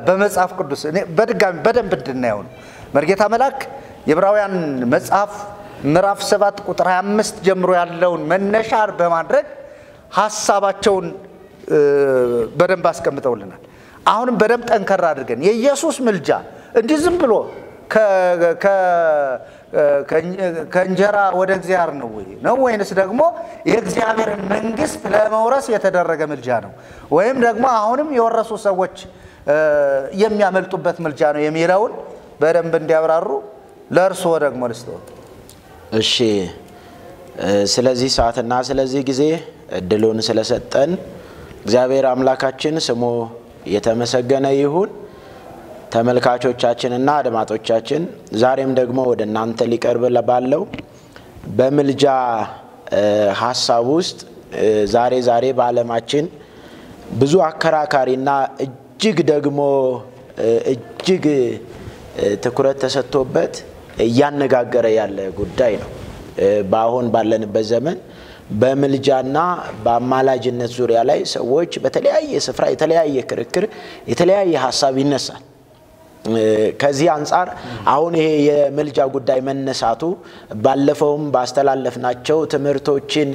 በመጽሐፍ ቅዱስ በድጋሚ በደንብ እንድናየው ነው። መርጌታ መላክ የዕብራውያን መጽሐፍ ምዕራፍ 7 ቁጥር 25 ጀምሮ ያለውን መነሻ በማድረግ ሐሳባቸውን በደንብ አስቀምጠውልናል። አሁንም በደንብ ጠንከራ አድርገን የኢየሱስ ምልጃ እንዲህ ዝም ብሎ ከእንጀራ ወደ እግዚአብሔር ነው ወይንስ ደግሞ የእግዚአብሔርን መንግስት ለመውረስ የተደረገ ምልጃ ነው ወይም ደግሞ አሁንም የወረሱ ሰዎች የሚያመልጡበት ምልጃ ነው የሚለውን በደንብ እንዲያብራሩ ለእርሱ ደግሞ ልስጥዎ። እሺ ስለዚህ ሰዓትና ስለዚህ ጊዜ እድሉን ስለሰጠን እግዚአብሔር አምላካችን ስሙ የተመሰገነ ይሁን። ተመልካቾቻችንና አድማጮቻችን ዛሬም ደግሞ ወደ እናንተ ሊቀርብ ባለው በምልጃ ሐሳብ ውስጥ ዛሬ በዓለማችን ብዙ አከራካሪና እጅግ ደግሞ እጅግ ትኩረት ተሰጥቶበት እያነጋገረ ያለ ጉዳይ ነው። በአሁን ባለንበት ዘመን በምልጃና በአማላጅነት ዙሪያ ላይ ሰዎች በተለያየ ስፍራ የተለያየ ክርክር የተለያየ ሐሳብ ይነሳል። ከዚህ አንፃር አሁን ይሄ የምልጃ ጉዳይ መነሳቱ ባለፈውም ባስተላለፍናቸው ትምህርቶችን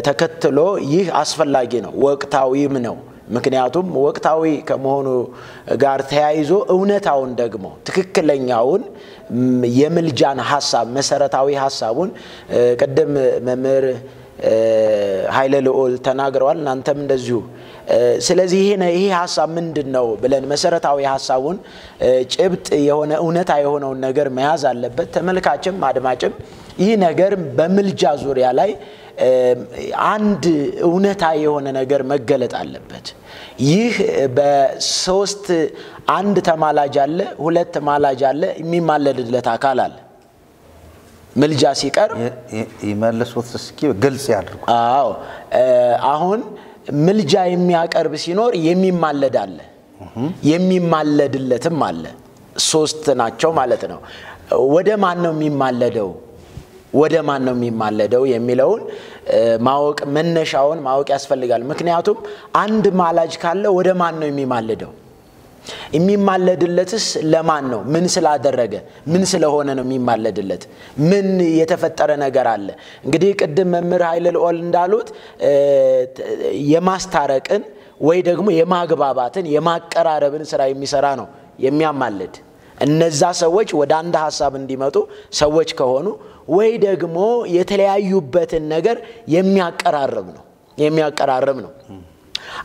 ተከትሎ ይህ አስፈላጊ ነው፣ ወቅታዊም ነው። ምክንያቱም ወቅታዊ ከመሆኑ ጋር ተያይዞ እውነታውን ደግሞ ትክክለኛውን የምልጃን ሐሳብ መሰረታዊ ሐሳቡን ቀደም መምህር ኃይለ ልዑል ተናግረዋል፣ እናንተም እንደዚሁ። ስለዚህ ይሄ ሐሳብ ምንድነው ብለን መሰረታዊ ሐሳቡን ጭብጥ የሆነ እውነታ የሆነውን ነገር መያዝ አለበት። ተመልካችም አድማጭም ይህ ነገር በምልጃ ዙሪያ ላይ አንድ እውነታ የሆነ ነገር መገለጥ አለበት። ይህ በሶስት አንድ ተማላጅ አለ፣ ሁለት ማላጅ አለ፣ የሚማለድለት አካል አለ። ምልጃ ሲቀር ይመልሱት እስኪ ግልጽ ያድርጉ። አዎ አሁን ምልጃ የሚያቀርብ ሲኖር የሚማለድ አለ፣ የሚማለድለትም አለ። ሶስት ናቸው ማለት ነው። ወደ ማን ነው የሚማለደው? ወደ ማን ነው የሚማለደው የሚለውን ማወቅ መነሻውን ማወቅ ያስፈልጋል። ምክንያቱም አንድ ማላጅ ካለ ወደ ማን ነው የሚማለደው? የሚማለድለትስ ለማን ነው? ምን ስላደረገ ምን ስለሆነ ነው የሚማለድለት? ምን የተፈጠረ ነገር አለ? እንግዲህ ቅድም መምህር ኃይለ ልዑል እንዳሉት የማስታረቅን ወይ ደግሞ የማግባባትን የማቀራረብን ስራ የሚሰራ ነው የሚያማልድ። እነዛ ሰዎች ወደ አንድ ሐሳብ እንዲመጡ ሰዎች ከሆኑ ወይ ደግሞ የተለያዩበትን ነገር የሚያቀራርብ ነው።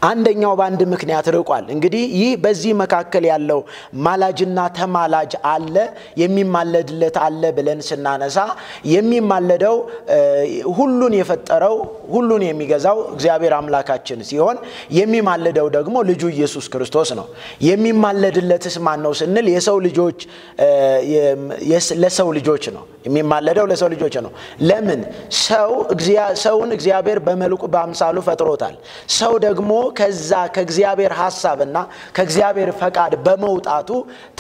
አንደኛው በአንድ ምክንያት ርቋል። እንግዲህ ይህ በዚህ መካከል ያለው ማላጅና ተማላጅ አለ፣ የሚማለድለት አለ ብለን ስናነሳ የሚማለደው ሁሉን የፈጠረው ሁሉን የሚገዛው እግዚአብሔር አምላካችን ሲሆን የሚማለደው ደግሞ ልጁ ኢየሱስ ክርስቶስ ነው። የሚማለድለትስ ማን ነው ስንል የሰው ልጆች ለሰው ልጆች ነው የሚማለደው፣ ለሰው ልጆች ነው። ለምን? ሰውን እግዚአብሔር በመልኩ በአምሳሉ ፈጥሮታል። ሰው ደግሞ ከዛ ከእግዚአብሔር ሐሳብና ከእግዚአብሔር ፈቃድ በመውጣቱ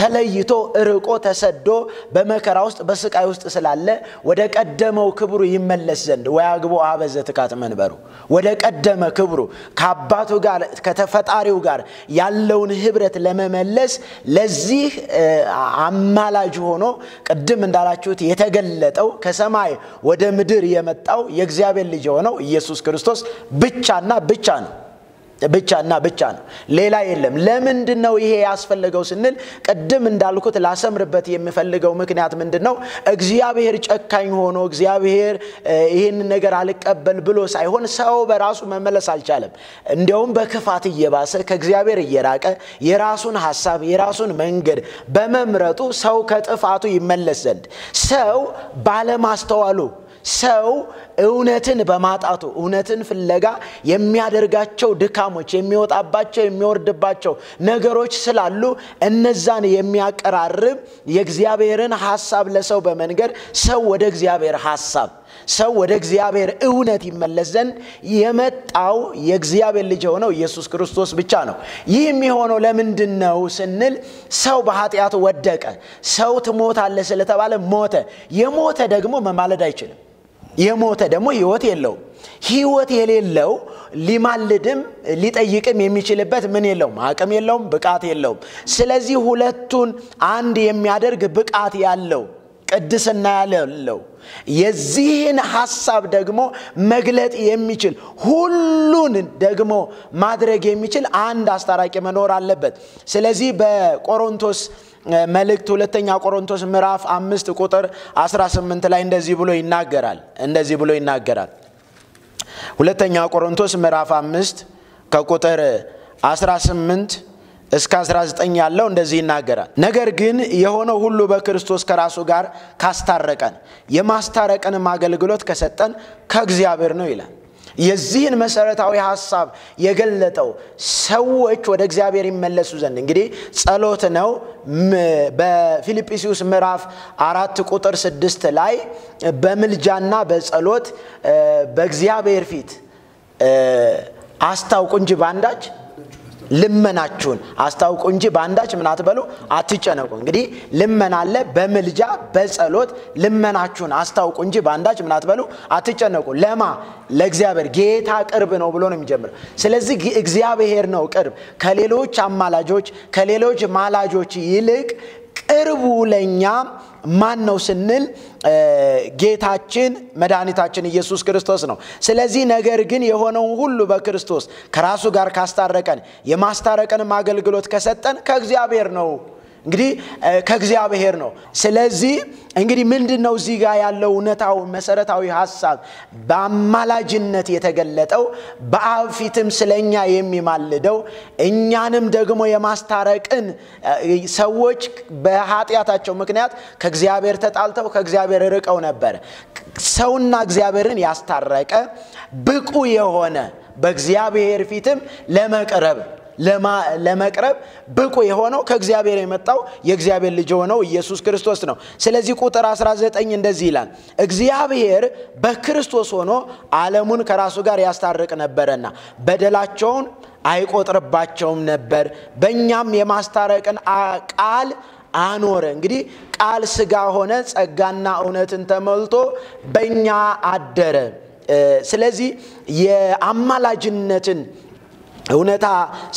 ተለይቶ ርቆ ተሰዶ በመከራ ውስጥ በስቃይ ውስጥ ስላለ ወደ ቀደመው ክብሩ ይመለስ ዘንድ ወያግቦ አበዘ ትካት መንበሩ ወደ ቀደመ ክብሩ ከአባቱ ጋር ከተፈጣሪው ጋር ያለውን ህብረት ለመመለስ ለዚህ አማላጅ ሆኖ ቅድም እንዳላችሁት የተገለጠው ከሰማይ ወደ ምድር የመጣው የእግዚአብሔር ልጅ ሆነው ኢየሱስ ክርስቶስ ብቻና ብቻ ነው። ሌላ የለም። ለምንድነው ይሄ ያስፈልገው ስንል ቀደም እንዳልኩት ላሰምርበት የሚፈልገው ምክንያት ምንድነው? እግዚአብሔር ጨካኝ ሆኖ እግዚአብሔር ይሄን ነገር አልቀበል ብሎ ሳይሆን ሰው በራሱ መመለስ አልቻለም። እንደውም በክፋት እየባሰ ከእግዚአብሔር እየራቀ የራሱን ሐሳብ የራሱን መንገድ በመምረጡ ሰው ከጥፋቱ ይመለስ ዘንድ ሰው ባለማስተዋሉ ሰው እውነትን በማጣቱ እውነትን ፍለጋ የሚያደርጋቸው ድካሞች የሚወጣባቸው የሚወርድባቸው ነገሮች ስላሉ እነዛን የሚያቀራርብ የእግዚአብሔርን ሐሳብ ለሰው በመንገር ሰው ወደ እግዚአብሔር ሐሳብ ሰው ወደ እግዚአብሔር እውነት ይመለስ ዘንድ የመጣው የእግዚአብሔር ልጅ ሆነው ኢየሱስ ክርስቶስ ብቻ ነው። ይህ የሚሆነው ለምንድነው ስንል ሰው በኃጢአቱ ወደቀ። ሰው ትሞታለህ ስለተባለ ሞተ። የሞተ ደግሞ መማለድ አይችልም። የሞተ ደግሞ ህይወት የለውም። ህይወት የሌለው ሊማልድም ሊጠይቅም የሚችልበት ምን የለውም? አቅም የለውም፣ ብቃት የለውም። ስለዚህ ሁለቱን አንድ የሚያደርግ ብቃት ያለው ቅድስና ያለው የዚህን ሐሳብ ደግሞ መግለጥ የሚችል ሁሉን ደግሞ ማድረግ የሚችል አንድ አስታራቂ መኖር አለበት። ስለዚህ በቆሮንቶስ መልእክት ሁለተኛ ቆሮንቶስ ምዕራፍ 5 ቁጥር 18 ላይ እንደዚህ ብሎ ይናገራል። ሁለተኛ ቆሮንቶስ ምዕራፍ 5 ከቁጥር 18 እስከ 19 ያለው እንደዚህ ይናገራል። ነገር ግን የሆነው ሁሉ በክርስቶስ ከራሱ ጋር ካስታረቀን የማስታረቅንም አገልግሎት ከሰጠን ከእግዚአብሔር ነው ይላል። የዚህን መሰረታዊ ሐሳብ የገለጠው ሰዎች ወደ እግዚአብሔር ይመለሱ ዘንድ እንግዲህ ጸሎት ነው። በፊልጵስዩስ ምዕራፍ 4 ቁጥር 6 ላይ በምልጃና በጸሎት በእግዚአብሔር ፊት አስታውቁ እንጂ ባንዳች ልመናችሁን አስታውቁ እንጂ ባንዳች ምን አትበሉ አትጨነቁ። እንግዲህ ልመና አለ፣ በምልጃ በጸሎት ልመናችሁን አስታውቁ እንጂ ባንዳች ምን አትበሉ አትጨነቁ። ለማ ለእግዚአብሔር ጌታ ቅርብ ነው ብሎ ነው የሚጀምረው። ስለዚህ እግዚአብሔር ነው ቅርብ። ከሌሎች አማላጆች ከሌሎች ማላጆች ይልቅ ቅርቡ ለኛ ማን ነው ስንል ጌታችን መድኃኒታችን ኢየሱስ ክርስቶስ ነው። ስለዚህ ነገር ግን የሆነው ሁሉ በክርስቶስ ከራሱ ጋር ካስታረቀን የማስታረቅንም አገልግሎት ከሰጠን ከእግዚአብሔር ነው። እንግዲህ ከእግዚአብሔር ነው። ስለዚህ እንግዲህ ምንድነው እዚህ ጋር ያለው እውነታው መሰረታዊ ሐሳብ? በአማላጅነት የተገለጠው በአብ ፊትም ስለኛ የሚማልደው እኛንም ደግሞ የማስታረቅን ሰዎች በኃጢአታቸው ምክንያት ከእግዚአብሔር ተጣልተው ከእግዚአብሔር ርቀው ነበር። ሰውና እግዚአብሔርን ያስታረቀ ብቁ የሆነ በእግዚአብሔር ፊትም ለመቅረብ ብቁ የሆነው ከእግዚአብሔር የመጣው የእግዚአብሔር ልጅ ሆነው ኢየሱስ ክርስቶስ ነው። ስለዚህ ቁጥር 19 እንደዚህ ይላል፣ እግዚአብሔር በክርስቶስ ሆኖ ዓለሙን ከራሱ ጋር ያስታርቅ ነበርና በደላቸውን አይቆጥርባቸውም ነበር፣ በእኛም የማስታረቅን ቃል አኖረ። እንግዲህ ቃል ሥጋ ሆነ፣ ጸጋና እውነትን ተሞልቶ በእኛ አደረ። ስለዚህ የአማላጅነትን እውነታ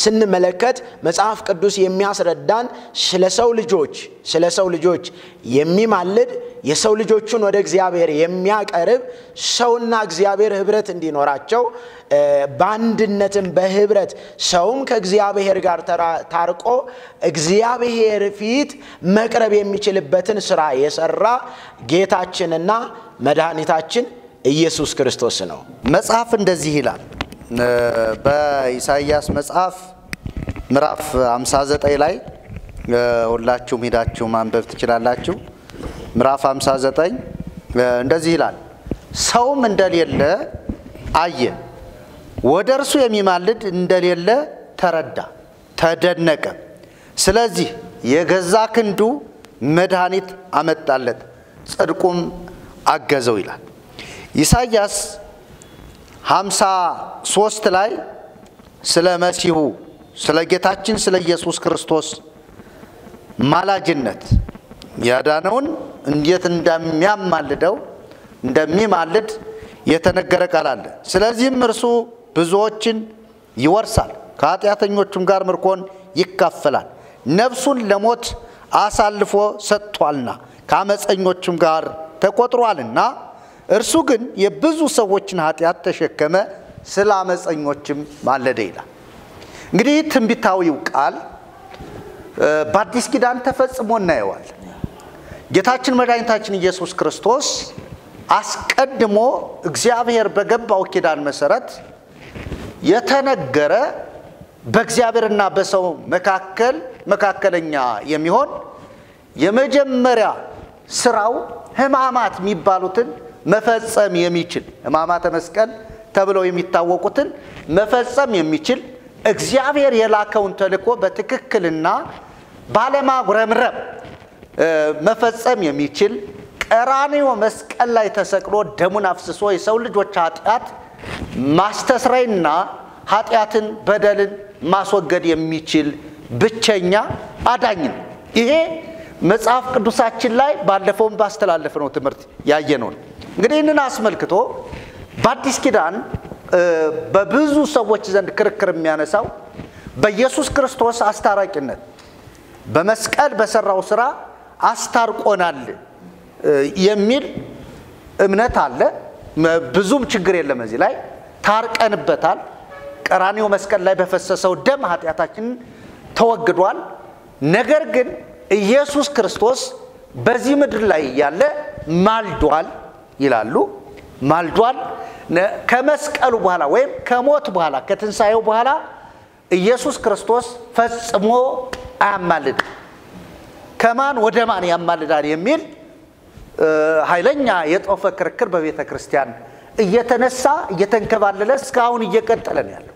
ስንመለከት መጽሐፍ ቅዱስ የሚያስረዳን ስለ ሰው ልጆች የሚማልድ የሰው ልጆችን ወደ እግዚአብሔር የሚያቀርብ ሰውና እግዚአብሔር ህብረት እንዲኖራቸው በአንድነትም በህብረት ሰውም ከእግዚአብሔር ጋር ታርቆ እግዚአብሔር ፊት መቅረብ የሚችልበትን ሥራ የሰራ ጌታችንና መድኃኒታችን ኢየሱስ ክርስቶስ ነው። መጽሐፍ እንደዚህ ይላል በኢሳይያስ መጽሐፍ ምዕራፍ 59 ላይ ሁላችሁም ሄዳችሁ ማንበብ ትችላላችሁ። ምዕራፍ 59 እንደዚህ ይላል፣ ሰውም እንደሌለ አየ፣ ወደ እርሱ የሚማልድ እንደሌለ ተረዳ፣ ተደነቀ። ስለዚህ የገዛ ክንዱ መድኃኒት አመጣለት፣ ጽድቁም አገዘው ይላል። ኢሳይያስ 53 ላይ ስለ መሲሁ ስለ ጌታችን ስለ ኢየሱስ ክርስቶስ ማላጅነት ያዳነውን እንዴት እንደሚማልድ የተነገረ ቃል አለ። ስለዚህም እርሱ ብዙዎችን ይወርሳል፣ ከኃጢአተኞቹም ጋር ምርኮን ይካፈላል፣ ነፍሱን ለሞት አሳልፎ ሰጥቷልና ከአመፀኞቹም ጋር ተቆጥሯልና። እርሱ ግን የብዙ ሰዎችን ኃጢአት ተሸከመ፣ ስለ አመፀኞችም ማለደ ይላል። እንግዲህ ትንቢታዊው ቃል በአዲስ ኪዳን ተፈጽሞ እናየዋል። ጌታችን መድኃኒታችን ኢየሱስ ክርስቶስ አስቀድሞ እግዚአብሔር በገባው ኪዳን መሰረት የተነገረ በእግዚአብሔርና በሰው መካከለኛ የሚሆን የመጀመሪያ ስራው ሕማማት የሚባሉትን መፈጸም የሚችል ሕማማተ መስቀል ተብለው የሚታወቁትን መፈጸም የሚችል እግዚአብሔር የላከውን ተልእኮ በትክክልና ባለማጉረምረም መፈጸም የሚችል ቀራንዮ መስቀል ላይ ተሰቅሎ ደሙን አፍስሶ የሰው ልጆች ኃጢአት ማስተስረይና ኃጢአትን በደልን ማስወገድ የሚችል ብቸኛ አዳኝ ነው። ይሄ መጽሐፍ ቅዱሳችን ላይ ባለፈውም ባስተላለፈው ትምህርት ያየነው ነው። እንግዲህ እንን አስመልክቶ በአዲስ ኪዳን በብዙ ሰዎች ዘንድ ክርክር የሚያነሳው በኢየሱስ ክርስቶስ አስታራቂነት በመስቀል በሰራው ሥራ አስታርቆናል የሚል እምነት አለ። ብዙም ችግር የለም እዚህ ላይ ታርቀንበታል። ቀራንዮ መስቀል ላይ በፈሰሰው ደም ኃጢአታችን ተወግዷል። ነገር ግን ኢየሱስ ክርስቶስ በዚህ ምድር ላይ ያለ ማልዷል ይላሉ። ማልዷል ከመስቀሉ በኋላ ወይም ከሞት በኋላ ከትንሳኤው በኋላ ኢየሱስ ክርስቶስ ፈጽሞ አያማልድ። ከማን ወደ ማን ያማልዳል የሚል ኃይለኛ የጦፈ ክርክር በቤተ ክርስቲያን እየተነሳ እየተንከባለለ እስካሁን እየቀጠለ ነው ያለው።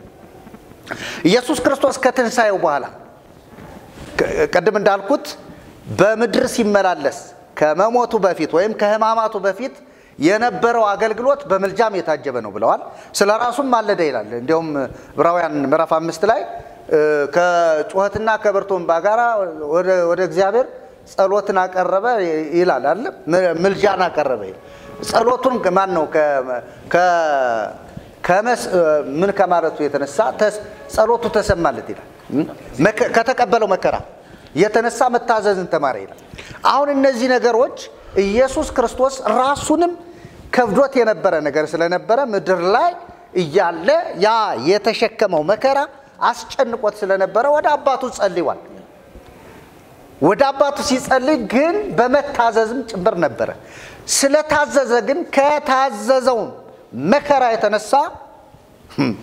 ኢየሱስ ክርስቶስ ከትንሳኤው በኋላ ቀደም እንዳልኩት በምድር ሲመላለስ ከመሞቱ በፊት ወይም ከሕማማቱ በፊት የነበረው አገልግሎት በመልጃም የታጀበ ነው ብለዋል። ስለራሱም ማለደ ይላል። እንዲያውም ዕብራውያን ምዕራፍ 5 ላይ ከጩኸትና ከብርቱ እንባ ጋር ወደ እግዚአብሔር ጸሎትን አቀረበ ይላል አይደል? ምልጃን አቀረበ። ጸሎቱን ማን ነው ምን ከማለቱ የተነሳ ጸሎቱ ተሰማለት ይላል። ከተቀበለው መከራ የተነሳ መታዘዝን ተማረ ይላል። አሁን እነዚህ ነገሮች ኢየሱስ ክርስቶስ ራሱንም ከብዶት የነበረ ነገር ስለነበረ ምድር ላይ እያለ ያ የተሸከመው መከራ አስጨንቆት ስለነበረ ወደ አባቱ ጸልይዋል። ወደ አባቱ ሲጸልይ ግን በመታዘዝም ጭምር ነበረ። ስለታዘዘ ግን ከታዘዘው መከራ የተነሳ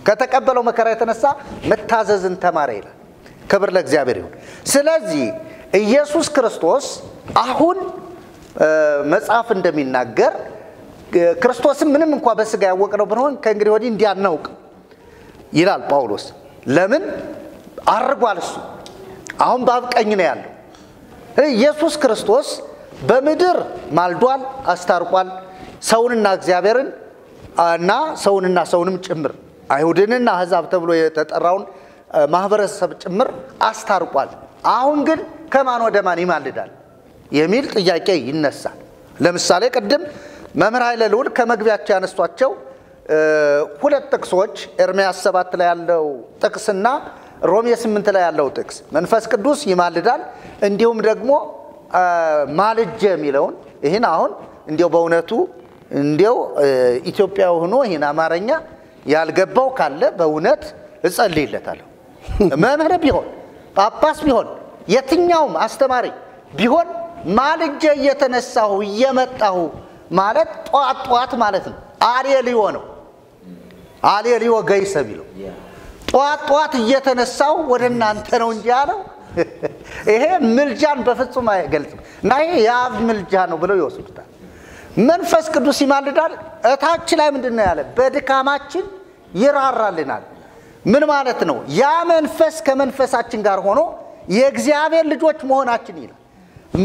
ከተቀበለው መከራ የተነሳ መታዘዝን ተማረ ይላል። ክብር ለእግዚአብሔር ይሁን። ስለዚህ ኢየሱስ ክርስቶስ አሁን መጽሐፍ እንደሚናገር ክርስቶስን ምንም እንኳን በስጋ ያወቅነው ብንሆን ከእንግዲህ ወዲህ እንዲያናውቅ ይላል ጳውሎስ። ለምን አርጓል? እሱ አሁን በአብ ቀኝ ነው ያለው። ኢየሱስ ክርስቶስ በምድር ማልዷል፣ አስታርቋል። ሰውንና እግዚአብሔርን እና ሰውንና ሰውንም ጭምር አይሁድንና አሕዛብ ተብሎ የተጠራውን ማህበረሰብ ጭምር አስታርቋል። አሁን ግን ከማን ወደ ማን ይማልዳል የሚል ጥያቄ ይነሳል። ለምሳሌ ቅድም መምህር ኃይለ ልዑል ከመግቢያቸው ያነሷቸው ሁለት ጥቅሶች ኤርምያስ 7 ላይ ያለው ጥቅስና ሮሜ 8 ላይ ያለው ጥቅስ መንፈስ ቅዱስ ይማልዳል እንዲሁም ደግሞ ማልጀ የሚለውን ይህን አሁን እንዲያው በእውነቱ እንዲያው ኢትዮጵያው ሆኖ ይህን አማርኛ ያልገባው ካለ በእውነት እጸልይለታለሁ። መምህር ቢሆን ጳጳስ ቢሆን የትኛውም አስተማሪ ቢሆን ማልጀ እየተነሳሁ እየመጣሁ ማለት ጧት ማለት ነው። አሌልዮ ነው። አሌልዮ ገይሰ ቢለው ጧት እየተነሳሁ ወደ እናንተ ነው እንጂ ያለው ይሄ ምልጃን በፍጹም አይገልጽም። እና ይሄ የአብ ምልጃ ነው ብለው ይወስዱታል። መንፈስ ቅዱስ ይማልዳል። እታች ላይ ምንድነው ያለ? በድካማችን ይራራልናል። ምን ማለት ነው? ያ መንፈስ ከመንፈሳችን ጋር ሆኖ የእግዚአብሔር ልጆች መሆናችን ይላል።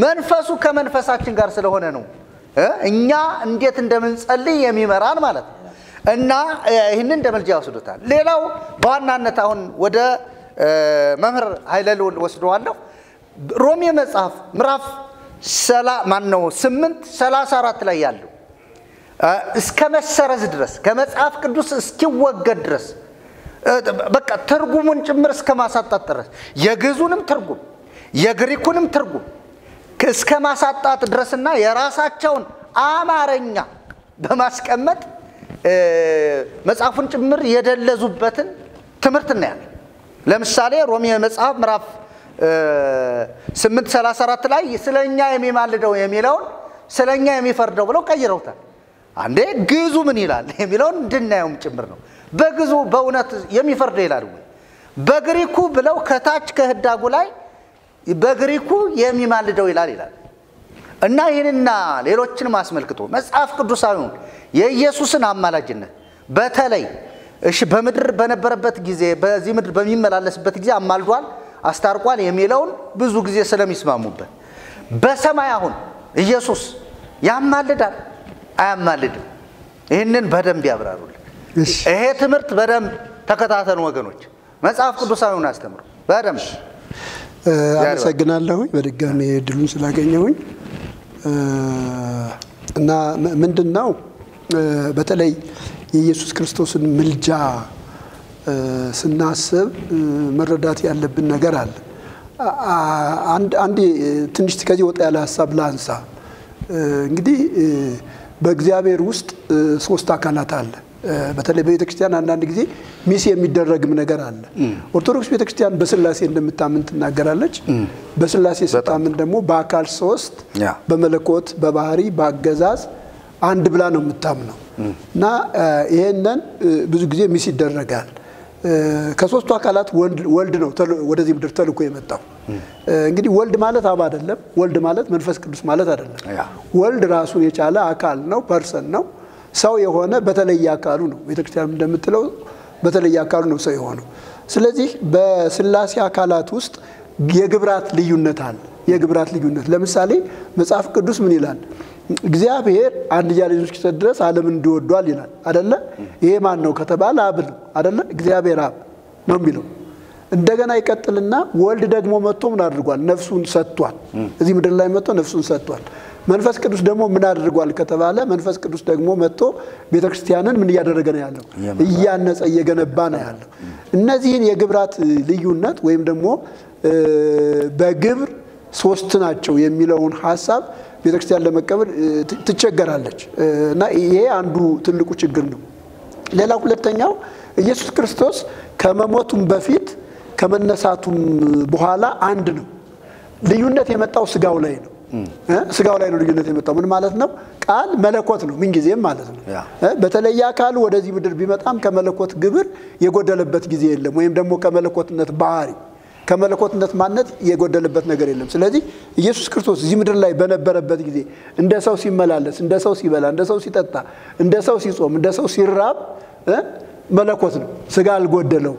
መንፈሱ ከመንፈሳችን ጋር ስለሆነ ነው እኛ እንዴት እንደምንጸልይ የሚመራን ማለት ነው። እና ይህንን እንደ ምልጃ ይወስዱታል። ሌላው በዋናነት አሁን ወደ መምህር ኃይለ ልዑል ወስደዋለሁ። ሮሜ መጽሐፍ ምዕራፍ 8:34 ላይ ያለው እስከ መሰረዝ ድረስ ከመጽሐፍ ቅዱስ እስኪወገድ ድረስ በቃ ትርጉሙን ጭምር እስከ ማሳጣት ድረስ የግዕዙንም ትርጉም የግሪኩንም ትርጉም እስከ ማሳጣት ድረስና የራሳቸውን አማርኛ በማስቀመጥ መጽሐፉን ጭምር የደለዙበትን ትምህርት እናያለን። ለምሳሌ ሮሜ መጽሐፍ ምዕራፍ 8:34 ላይ ስለኛ የሚማልደው የሚለውን ስለኛ የሚፈርደው ብለው ቀይረውታል። አንዴ ግዕዙ ምን ይላል የሚለውን እንድናየውም ጭምር ነው። በግዕዙ በእውነት የሚፈርደው ይላል ወይ? በግሪኩ ብለው ከታች ከህዳጉ ላይ በግሪኩ የሚማልደው ይላል። እና ይህንና ሌሎችንም አስመልክቶ መጽሐፍ ቅዱሳዊውን የኢየሱስን አማላጅነት በተለይ በምድር በነበረበት ጊዜ በዚህ ምድር በሚመላለስበት ጊዜ አማልዷል፣ አስታርቋል የሚለውን ብዙ ጊዜ ስለሚስማሙበት በሰማይ አሁን ኢየሱስ ያማልዳል አያማልድም? ይህንን በደንብ ያብራሩልን። ይሄ ትምህርት በደንብ ተከታተሉ ወገኖች። መጽሐፍ ቅዱሳዊውን አስተምሩ በደንብ። አመሰግናለሁ በድጋሚ እድሉን ስላገኘሁኝ። እና ምንድነው በተለይ የኢየሱስ ክርስቶስን ምልጃ ስናስብ መረዳት ያለብን ነገር አለ። አንድ ትንሽ ከዚህ ወጣ ያለ ሐሳብ ላንሳ። እንግዲህ በእግዚአብሔር ውስጥ ሶስት አካላት አለ። በተለይ በቤተክርስቲያን አንዳንድ ጊዜ ሚስ የሚደረግም ነገር አለ። ኦርቶዶክስ ቤተክርስቲያን በስላሴ እንደምታምን ትናገራለች። በስላሴ ስታምን ደግሞ በአካል ሶስት በመለኮት በባህሪ በአገዛዝ አንድ ብላ ነው የምታምነው እና ይሄንን ብዙ ጊዜ ሚስ ይደረጋል። ከሶስቱ አካላት ወልድ ነው ወደዚህ ምድር ተልኮ የመጣው። እንግዲህ ወልድ ማለት አብ አይደለም፣ ወልድ ማለት መንፈስ ቅዱስ ማለት አይደለም። ወልድ ራሱን የቻለ አካል ነው፣ ፐርሰን ነው፣ ሰው የሆነ በተለየ አካሉ ነው። ቤተክርስቲያን እንደምትለው በተለየ አካሉ ነው ሰው የሆነው። ስለዚህ በስላሴ አካላት ውስጥ የግብራት ልዩነት አለ። የግብራት ልዩነት ለምሳሌ መጽሐፍ ቅዱስ ምን ይላል? እግዚአብሔር አንድያ ልጁን እስኪሰጥ ድረስ ዓለምን እንዲወዷል ይላል አይደለ? ይሄ ማን ነው ከተባለ አብ ነው አይደለ? እግዚአብሔር አብ ነው የሚለው። እንደገና ይቀጥልና ወልድ ደግሞ መጥቶ ምን አድርጓል? ነፍሱን ሰጥቷል። እዚህ ምድር ላይ መጥቶ ነፍሱን ሰጥቷል። መንፈስ ቅዱስ ደግሞ ምን አድርጓል ከተባለ መንፈስ ቅዱስ ደግሞ መጥቶ ቤተክርስቲያንን ምን እያደረገ ነው ያለው? እያነጸ እየገነባ ነው ያለው። እነዚህን የግብራት ልዩነት ወይም ደግሞ በግብር ሶስት ናቸው የሚለውን ሐሳብ ቤተክርስቲያን ለመቀበል ትቸገራለች እና ይሄ አንዱ ትልቁ ችግር ነው። ሌላው ሁለተኛው ኢየሱስ ክርስቶስ ከመሞቱም በፊት ከመነሳቱም በኋላ አንድ ነው። ልዩነት የመጣው ስጋው ላይ ነው። ስጋው ላይ ነው ልዩነት የመጣው። ምን ማለት ነው? ቃል መለኮት ነው ምን ጊዜም ማለት ነው። በተለየ አካሉ ወደዚህ ምድር ቢመጣም ከመለኮት ግብር የጎደለበት ጊዜ የለም፣ ወይም ደግሞ ከመለኮትነት ባህሪ ከመለኮትነት ማንነት የጎደለበት ነገር የለም። ስለዚህ ኢየሱስ ክርስቶስ እዚህ ምድር ላይ በነበረበት ጊዜ እንደ ሰው ሲመላለስ፣ እንደ ሰው ሲበላ፣ እንደ ሰው ሲጠጣ፣ እንደ ሰው ሲጾም፣ እንደ ሰው ሲራብ መለኮት ነው፣ ስጋ አልጎደለው።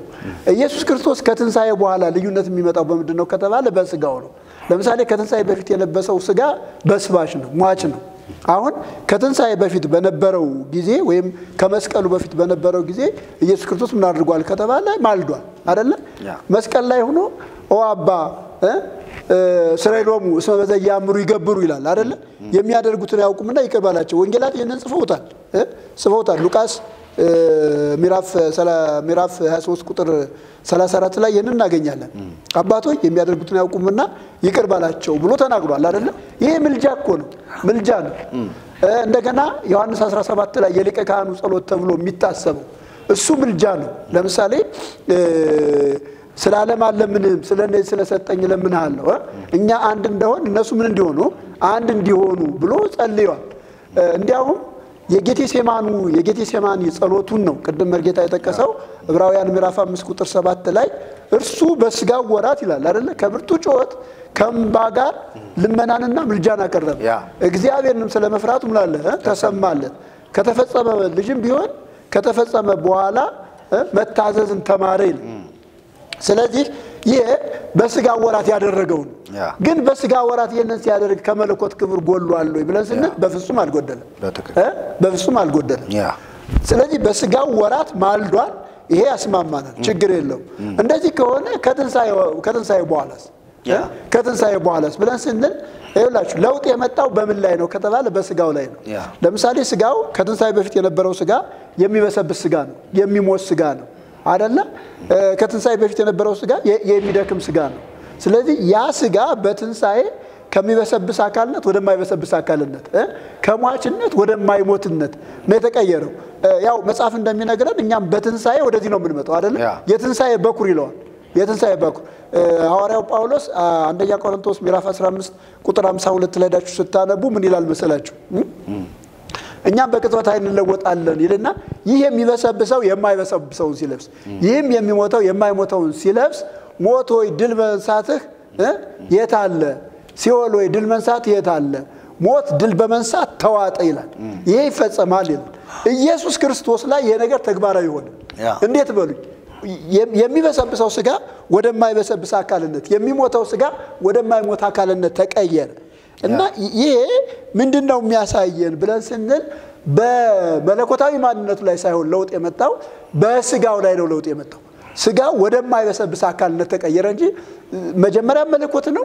ኢየሱስ ክርስቶስ ከትንሳኤ በኋላ ልዩነት የሚመጣው በምንድን ነው ከተባለ በስጋው ነው። ለምሳሌ ከትንሳኤ በፊት የለበሰው ስጋ በስባሽ ነው፣ ሟች ነው። አሁን ከትንሳኤ በፊት በነበረው ጊዜ ወይም ከመስቀሉ በፊት በነበረው ጊዜ ኢየሱስ ክርስቶስ ምን አድርጓል ከተባለ ማልዷል አይደለ? መስቀል ላይ ሆኖ ኦ አባ እስራኤሎሙ እስመ በዘ ያምሩ ይገብሩ ይላል አይደለ? የሚያደርጉትን ያውቁምና ይቅር በላቸው። ወንጌላት ይሄንን ጽፈውታል። ሉቃስ ምዕራፍ 23 ቁጥር 34 ላይ ይሄንን እናገኛለን። አባቶች የሚያደርጉትን ያውቁምና ይቅር ባላቸው ብሎ ተናግሯል አይደለ? ይሄ ምልጃ እኮ ነው፣ ምልጃ ነው። እንደገና ዮሐንስ 17 ላይ የሊቀ ካህኑ ጸሎት ተብሎ የሚታሰበው እሱ ምልጃ ነው። ለምሳሌ ስለ ዓለም አለምንም ስለነዚህ ስለሰጠኝ ለምንሃለሁ እኛ አንድ እንደሆን እነሱ ምን እንዲሆኑ አንድ እንዲሆኑ ብሎ ጸልዮአል። እንዲያውም የጌቴሴማኒ ጸሎቱን ነው ቅድም መርጌታ የጠቀሰው ዕብራውያን ምዕራፍ 5 ቁጥር 7 ላይ እርሱ በስጋው ወራት ይላል አይደለ? ከብርቱ ጩኸት ከእንባ ጋር ልመናንና ምልጃን አቀረበ፣ እግዚአብሔርንም ስለመፍራቱ ምን አለ ተሰማለት። ከተፈጸመ ልጅም ቢሆን ከተፈጸመ በኋላ መታዘዝን ተማረ ይላል። ስለዚህ ይሄ በስጋ ወራት ያደረገው ነው። ግን በስጋ ወራት ይሄንን ሲያደርግ ከመለኮት ክብር ጎሏል ወይ ብለን ስንል በፍጹም አልጎደለም፣ በፍጹም አልጎደለም። ስለዚህ በስጋ ወራት ማልዷል። ይሄ ያስማማናል፣ ችግር የለው። እንደዚህ ከሆነ ከትንሳኤ በኋላስ ብለን ስንል ይኸውላችሁ ለውጥ የመጣው በምን ላይ ነው ከተባለ በስጋው ላይ ነው። ለምሳሌ ስጋው ከትንሳኤ በፊት የነበረው ስጋ የሚበሰብስ ስጋ ነው፣ የሚሞት ስጋ ነው አይደለ? ከትንሳኤ በፊት የነበረው ስጋ የሚደክም ስጋ ነው። ስለዚህ ያ ስጋ በትንሳኤ ከሚበሰብስ አካልነት ወደማይበሰብስ አካልነት ከሟችነት ወደማይሞትነት ነው የተቀየረው። ያው መጽሐፍ እንደሚነግረን እኛም በትንሳኤ ወደዚህ ነው የምንመጣው አይደለ? የትንሳኤ በኩር ይለዋል። የትንሳኤ በኩር ሐዋርያው ጳውሎስ አንደኛ ቆሮንቶስ ምዕራፍ 15 ቁጥር 52 ላይ ዳችሁ ስታነቡ ምን ይላል መሰላችሁ? እኛም በቅጽበት ኃይል እንለወጣለን ይልና ይህ የሚበሰብሰው የማይበሰብሰውን ሲለብስ፣ ይህም የሚሞተው የማይሞተውን ሲለብስ ሞት ሆይ ድል መንሳትህ የት አለ? ሲኦል ሆይ ድል መንሳት የት አለ? ሞት ድል በመንሳት ተዋጠ ይላል። ይሄ ይፈጸማል ይላል። ኢየሱስ ክርስቶስ ላይ ይሄ ነገር ተግባራዊ ሆነ። እንዴት በሉኝ? የሚበሰብሰው ስጋ ወደማይበሰብስ አካልነት፣ የሚሞተው ስጋ ወደማይሞት አካልነት ተቀየረ። እና ይሄ ምንድነው የሚያሳየን ብለን ስንል በመለኮታዊ ማንነቱ ላይ ሳይሆን ለውጥ የመጣው በስጋው ላይ ነው ለውጥ የመጣው። ስጋው ወደማይበሰብስ አካልነት ተቀየረ እንጂ መጀመሪያ መለኮት ነው፣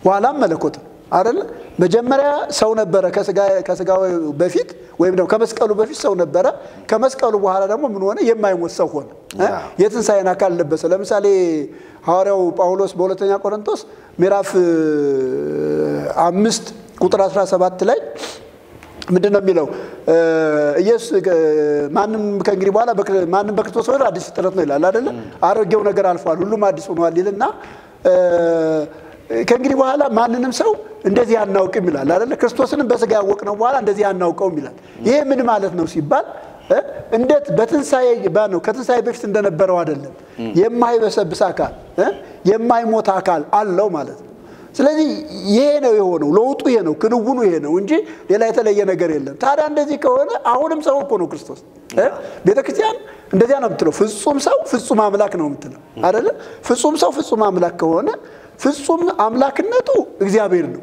ኋላም መለኮት ነው አይደል? መጀመሪያ ሰው ነበረ ከስጋው በፊት ወይም ደግሞ ከመስቀሉ በፊት ሰው ነበረ። ከመስቀሉ በኋላ ደግሞ ምን ሆነ? የማይሞት ሰው ሆነ። የትንሳኤን አካል ለበሰ። ለምሳሌ ሐዋርያው ጳውሎስ በሁለተኛ ቆሮንቶስ ምዕራፍ 5 ቁጥር 17 ላይ ምንድነው የሚለው ኢየሱስ ማንም ከእንግዲህ በኋላ ማንም በክርስቶስ ሆነ አዲስ ፍጥረት ነው ይላል አይደለ? አሮጌው ነገር አልፏል ሁሉም አዲስ ሆኗል ይልና ከእንግዲህ በኋላ ማንንም ሰው እንደዚህ አናውቅም ይላል አይደለ? ክርስቶስንም በስጋ ያወቅነው በኋላ እንደዚህ አናውቀውም ይላል። ይሄ ምን ማለት ነው ሲባል እንዴት በትንሳኤ ባነው ከትንሳኤ በፊት እንደነበረው አይደለም። የማይበሰብስ አካል የማይሞት አካል አለው ማለት ነው። ስለዚህ ይሄ ነው የሆነው ለውጡ ይሄ ነው ክንውኑ ይሄ ነው እንጂ ሌላ የተለየ ነገር የለም። ታዲያ እንደዚህ ከሆነ አሁንም ሰው እኮ ነው ክርስቶስ። ቤተክርስቲያን እንደዚያ ነው የምትለው ፍጹም ሰው ፍጹም አምላክ ነው የምትለው አይደለ? ፍጹም ሰው ፍጹም አምላክ ከሆነ ፍጹም አምላክነቱ እግዚአብሔር ነው።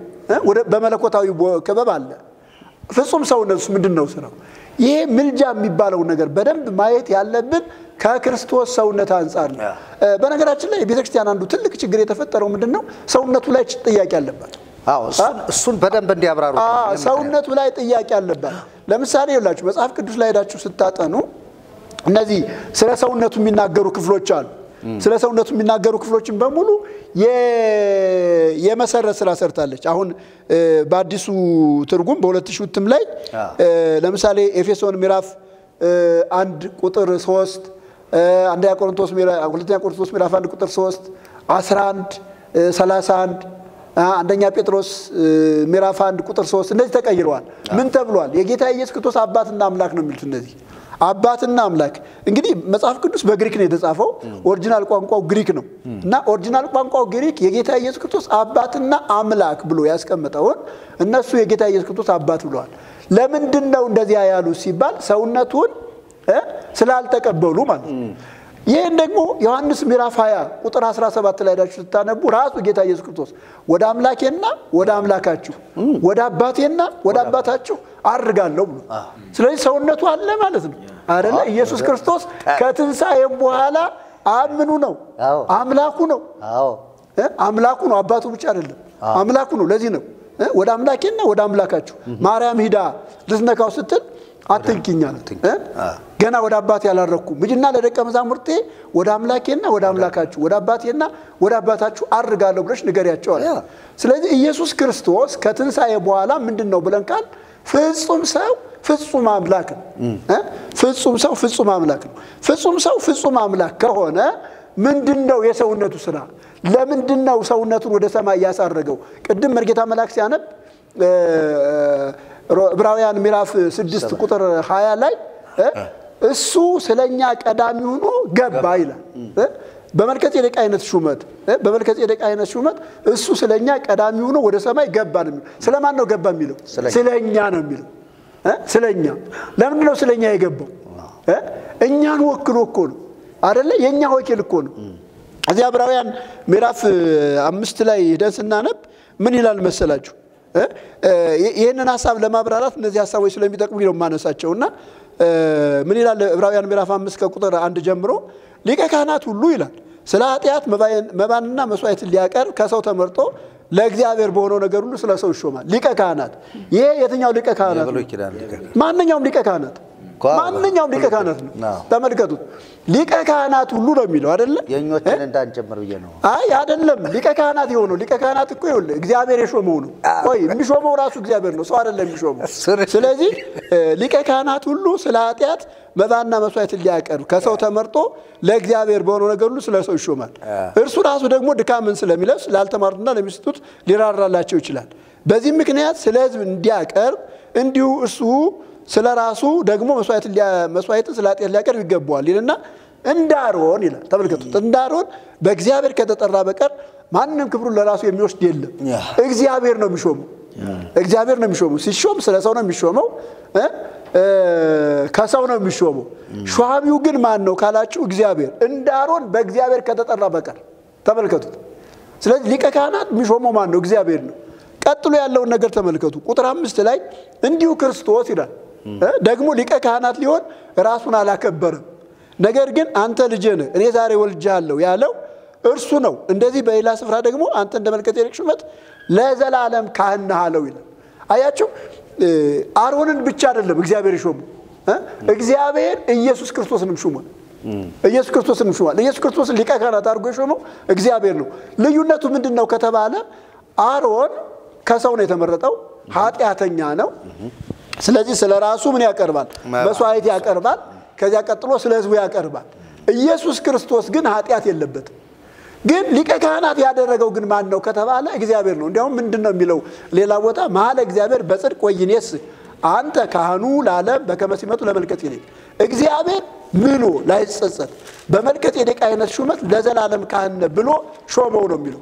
በመለኮታዊ ክበብ አለ። ፍጹም ሰውነቱ ምንድነው ስራው? ይሄ ምልጃ የሚባለው ነገር በደንብ ማየት ያለብን ከክርስቶስ ሰውነት አንፃር ነው። በነገራችን ላይ ቤተክርስቲያን አንዱ ትልቅ ችግር የተፈጠረው ምንድነው? ሰውነቱ ላይ ጥያቄ አለባት። እሱን በደንብ እንዲያብራሩ ሰውነቱ ላይ ጥያቄ አለባት። ለምሳሌ ይላችሁ መጽሐፍ ቅዱስ ላይ ሄዳችሁ ስታጠኑ እነዚህ ስለ ሰውነቱ የሚናገሩ ክፍሎች አሉ። ስለ ሰውነቱ የሚናገሩ ክፍሎችን በሙሉ የመሰረት ስራ ሰርታለች። አሁን በአዲሱ ትርጉም በ2000 እትም ላይ ለምሳሌ ኤፌሶን ምዕራፍ 1 ቁጥር 3 አንደኛ ቆሮንቶስ ምዕራፍ 1 ቁጥር 3 11 31 አንደኛ ጴጥሮስ ምዕራፍ 1 ቁጥር 3 እነዚህ ተቀይረዋል። ምን ተብሏል? የጌታ ኢየሱስ ክርስቶስ አባትና አምላክ ነው የሚሉት እነዚህ አባትና አምላክ። እንግዲህ መጽሐፍ ቅዱስ በግሪክ ነው የተጻፈው። ኦሪጂናል ቋንቋው ግሪክ ነው እና ኦሪጂናል ቋንቋው ግሪክ የጌታ ኢየሱስ ክርስቶስ አባትና አምላክ ብሎ ያስቀመጠውን እነሱ የጌታ ኢየሱስ ክርስቶስ አባት ብለዋል። ለምንድነው እንደዚያ ያሉ ሲባል ሰውነቱን ስላልተቀበሉ ማለት ነው። ይሄን ደግሞ ዮሐንስ ምዕራፍ 20 ቁጥር 17 ላይ ዳችሁ ተታነቡ ራሱ ጌታ ኢየሱስ ክርስቶስ ወደ አምላኬና ወደ አምላካችሁ ወደ አባቴና ወደ አባታችሁ አርጋለሁ ብሎ ስለዚህ ሰውነቱ አለ ማለት ነው አይደለ? ኢየሱስ ክርስቶስ ከትንሳኤ በኋላ አምኑ ነው አምላኩ ነው አምላኩ ነው አባቱ ብቻ አይደለም አምላኩ ነው። ለዚህ ነው ወደ አምላኬና ወደ አምላካችሁ ማርያም ሂዳ ልትነካው ስትል አትንኪኛል ገና ወደ አባቴ ያላረኩም ምጅና ለደቀ መዛሙርቴ ወደ አምላኬና ወደ አምላካችሁ ወደ አባቴና ወደ አባታችሁ አርጋለሁ ብለሽ ንገሪያቸው አለ። ስለዚህ ኢየሱስ ክርስቶስ ከትንሳኤ በኋላ ምንድነው ብለን ካል ፍጹም ሰው ፍጹም አምላክ ነው። ፍጹም ሰው ፍጹም አምላክ ነው። ፍጹም ሰው ፍጹም አምላክ ከሆነ ምንድነው የሰውነቱ ስራ? ለምንድነው ሰውነቱን ወደ ሰማይ ያሳረገው? ቅድም መርጌታ መልአክ ሲያነብ ዕብራውያን ምዕራፍ 6 ቁጥር 20 ላይ እሱ ስለኛ ቀዳሚ ሆኖ ገባ ይላል። በመልከጼዴቅ አይነት ሹመት እሱ ስለኛ ቀዳሚ ሆኖ ወደ ሰማይ ገባ ነው የሚለው። ስለማን ነው ገባ የሚለው? ስለኛ ነው የሚለው። ስለኛ ለምን ነው ስለኛ የገባው? እኛን ወክሎ እኮ ነው አይደለ? የኛ ወኪል እኮ ነው። እዚህ ዕብራውያን ምዕራፍ 5 ላይ ሄደን ስናነብ ምን ይላል መሰላችሁ? ይሄንን ሐሳብ ለማብራራት እነዚህ ሐሳቦች ስለሚጠቅሙ ነው ማነሳቸውና ምን ይላል ዕብራውያን ምዕራፍ 5 ከቁጥር 1 ጀምሮ ሊቀ ካህናት ሁሉ ይላል ስለ ኃጢአት መባንና መስዋዕት ሊያቀርብ ከሰው ተመርጦ ለእግዚአብሔር በሆነው ነገር ሁሉ ስለ ሰው ይሾማል። ሊቀ ካህናት ይሄ የትኛው ሊቀ ካህናት? ማንኛውም ሊቀ ካህናት ማንኛውም ሊቀ ካህናት ነው። ተመልከቱት ሊቀ ካህናት ሁሉ ነው የሚለው አይደለ? የኞችን እንዳንጨምር ብዬ ነው። አይ አይደለም ሊቀ ካህናት የሆነው ሊቀ ካህናት እኮ ይኸውልህ እግዚአብሔር የሾመው ነው። ቆይ የሚሾመው ራሱ እግዚአብሔር ነው፣ ሰው አይደለም የሚሾመው። ስለዚህ ሊቀ ካህናት ሁሉ ስለ ኃጢአት መባና መስዋዕት ሊያቀርብ ከሰው ተመርጦ ለእግዚአብሔር በሆነው ነገር ሁሉ ስለ ሰው ይሾማል። እርሱ ራሱ ደግሞ ድካምን ስለሚለብስ ላልተማሩትና ለሚስቱት ሊራራላቸው ይችላል። በዚህ ምክንያት ስለ ሕዝብ እንዲያቀርብ እንዲሁ እርሱ ስለ ራሱ ደግሞ መስዋዕትን ስለ ኃጢአት ሊያቀርብ ይገባዋል ይልና እንዳሮን ይላል። ተመልከቱት እንዳሮን በእግዚአብሔር ከተጠራ በቀር ማንንም ክብሩን ለራሱ የሚወስድ የለም። እግዚአብሔር ነው የሚሾመው። እግዚአብሔር ነው የሚሾመው። ሲሾም ስለ ሰው ነው የሚሾመው፣ ከሰው ነው የሚሾመው። ሿሚው ግን ማን ነው ካላችሁ እግዚአብሔር። እንዳሮን በእግዚአብሔር ከተጠራ በቀር ተመልከቱት። ስለዚህ ሊቀ ካህናት የሚሾመው ማን ነው? እግዚአብሔር ነው። ቀጥሎ ያለውን ነገር ተመልከቱ። ቁጥር 5 ላይ እንዲሁ ክርስቶስ ይላል ደግሞ ሊቀ ካህናት ሊሆን ራሱን አላከበረም፣ ነገር ግን አንተ ልጄ ነህ እኔ ዛሬ ወልጄሃለሁ ያለው እርሱ ነው። እንደዚህ በሌላ ስፍራ ደግሞ አንተ እንደ መልከጼዴቅ ሹመት ለዘላለም ካህን ነህ አለው ይላል። አያችሁ አሮንን ብቻ አይደለም እግዚአብሔር ይሾመው፣ እግዚአብሔር ኢየሱስ ክርስቶስንም ሹሟል። ኢየሱስ ክርስቶስንም ሹሟል። ኢየሱስ ክርስቶስን ሊቀ ካህናት አድርጎ የሾመው እግዚአብሔር ነው። ልዩነቱ ምንድነው ከተባለ አሮን ከሰው ነው የተመረጠው፣ ኃጢአተኛ ነው። ስለዚህ ስለ ራሱ ምን ያቀርባል? መስዋዕት ያቀርባል። ከዚያ ቀጥሎ ስለ ሕዝቡ ያቀርባል። ኢየሱስ ክርስቶስ ግን ኃጢአት የለበትም። ግን ሊቀ ካህናት ያደረገው ግን ማን ነው ከተባለ እግዚአብሔር ነው። እንዲያውም ምንድነው የሚለው ሌላ ቦታ መሐለ እግዚአብሔር በጽድቅ ወይኔስ አንተ ካህኑ ለዓለም በከመ ሲመቱ ለመልከጼዴቅ እግዚአብሔር ምሎ ላይጸጸት በመልከጼዴቅ አይነት ሹመት ለዘላለም ካህን ብሎ ሾመው ነው የሚለው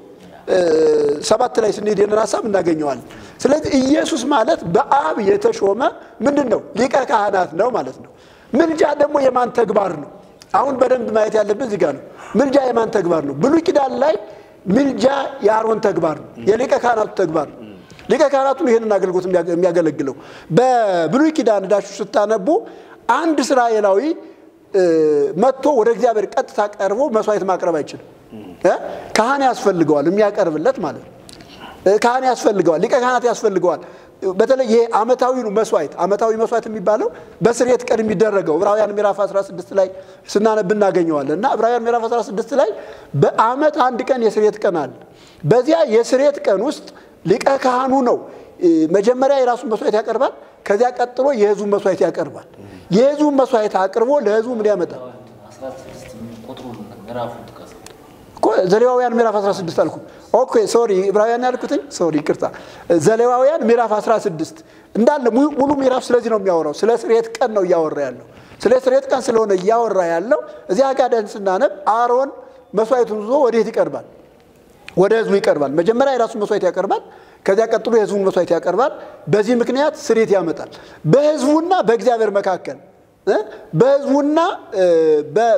7 ላይ ስንሄድ የነን ሐሳብ እናገኘዋለን። ስለዚህ ኢየሱስ ማለት በአብ የተሾመ ምንድነው ሊቀ ካህናት ነው ማለት ነው። ምልጃ ደግሞ የማን ተግባር ነው? አሁን በደንብ ማየት ያለብን እዚህ ጋር ነው። ምልጃ የማን ተግባር ነው? ብሉይ ኪዳን ላይ ምልጃ የአሮን ተግባር ነው፣ የሊቀ ካህናቱ ተግባር ነው። ሊቀ ካህናቱ ይሄንን አገልግሎት የሚያገለግለው በብሉይ ኪዳን ዳችሁ ስታነቡ አንድ እስራኤላዊ መጥቶ ወደ እግዚአብሔር ቀጥታ ቀርቦ መስዋዕት ማቅረብ አይችልም። ካህን ያስፈልገዋል የሚያቀርብለት ማለት ነው። ካህን ያስፈልገዋል፣ ሊቀ ካህናት ያስፈልገዋል። በተለይ ይሄ ዓመታዊው መስዋዕት የሚባለው በስርየት ቀን የሚደረገው ዕብራውያን ምዕራፍ 16 ላይ ስናነብ እናገኘዋለን። እና ዕብራውያን ምዕራፍ 16 ላይ በዓመት አንድ ቀን የስርየት ቀን አለ። በዚያ የስርየት ቀን ውስጥ ሊቀ ካህኑ ነው መጀመሪያ የራሱን መስዋዕት ያቀርባል። ከዚያ ቀጥሎ የሕዝቡን መስዋዕት ያቀርባል። የሕዝቡን መስዋዕት አቅርቦ ለሕዝቡ ምን ያመጣል? ዘሌዋውያን ምዕራፍ 16 አልኩ። ኦኬ ሶሪ ዕብራውያን ያልኩትኝ ሶሪ ይቅርታ። ዘሌዋውያን ምዕራፍ 16 እንዳለ ሙሉ ምዕራፍ ስለዚህ ነው የሚያወራው። ስለ ስርየት ቀን ነው እያወራ ያለው። ስለ ስርየት ቀን ስለሆነ እያወራ ያለው እዚያ ጋር ደን ስናነብ አሮን መስዋዕቱን ይዞ ወዴት ይቀርባል? ወደ ሕዝቡ ይቀርባል። መጀመሪያ የራሱን መስዋዕት ያቀርባል። ከዚያ ቀጥሎ የሕዝቡን መስዋዕት ያቀርባል። በዚህ ምክንያት ስርየት ያመጣል። በሕዝቡና በእግዚአብሔር መካከል በሕዝቡና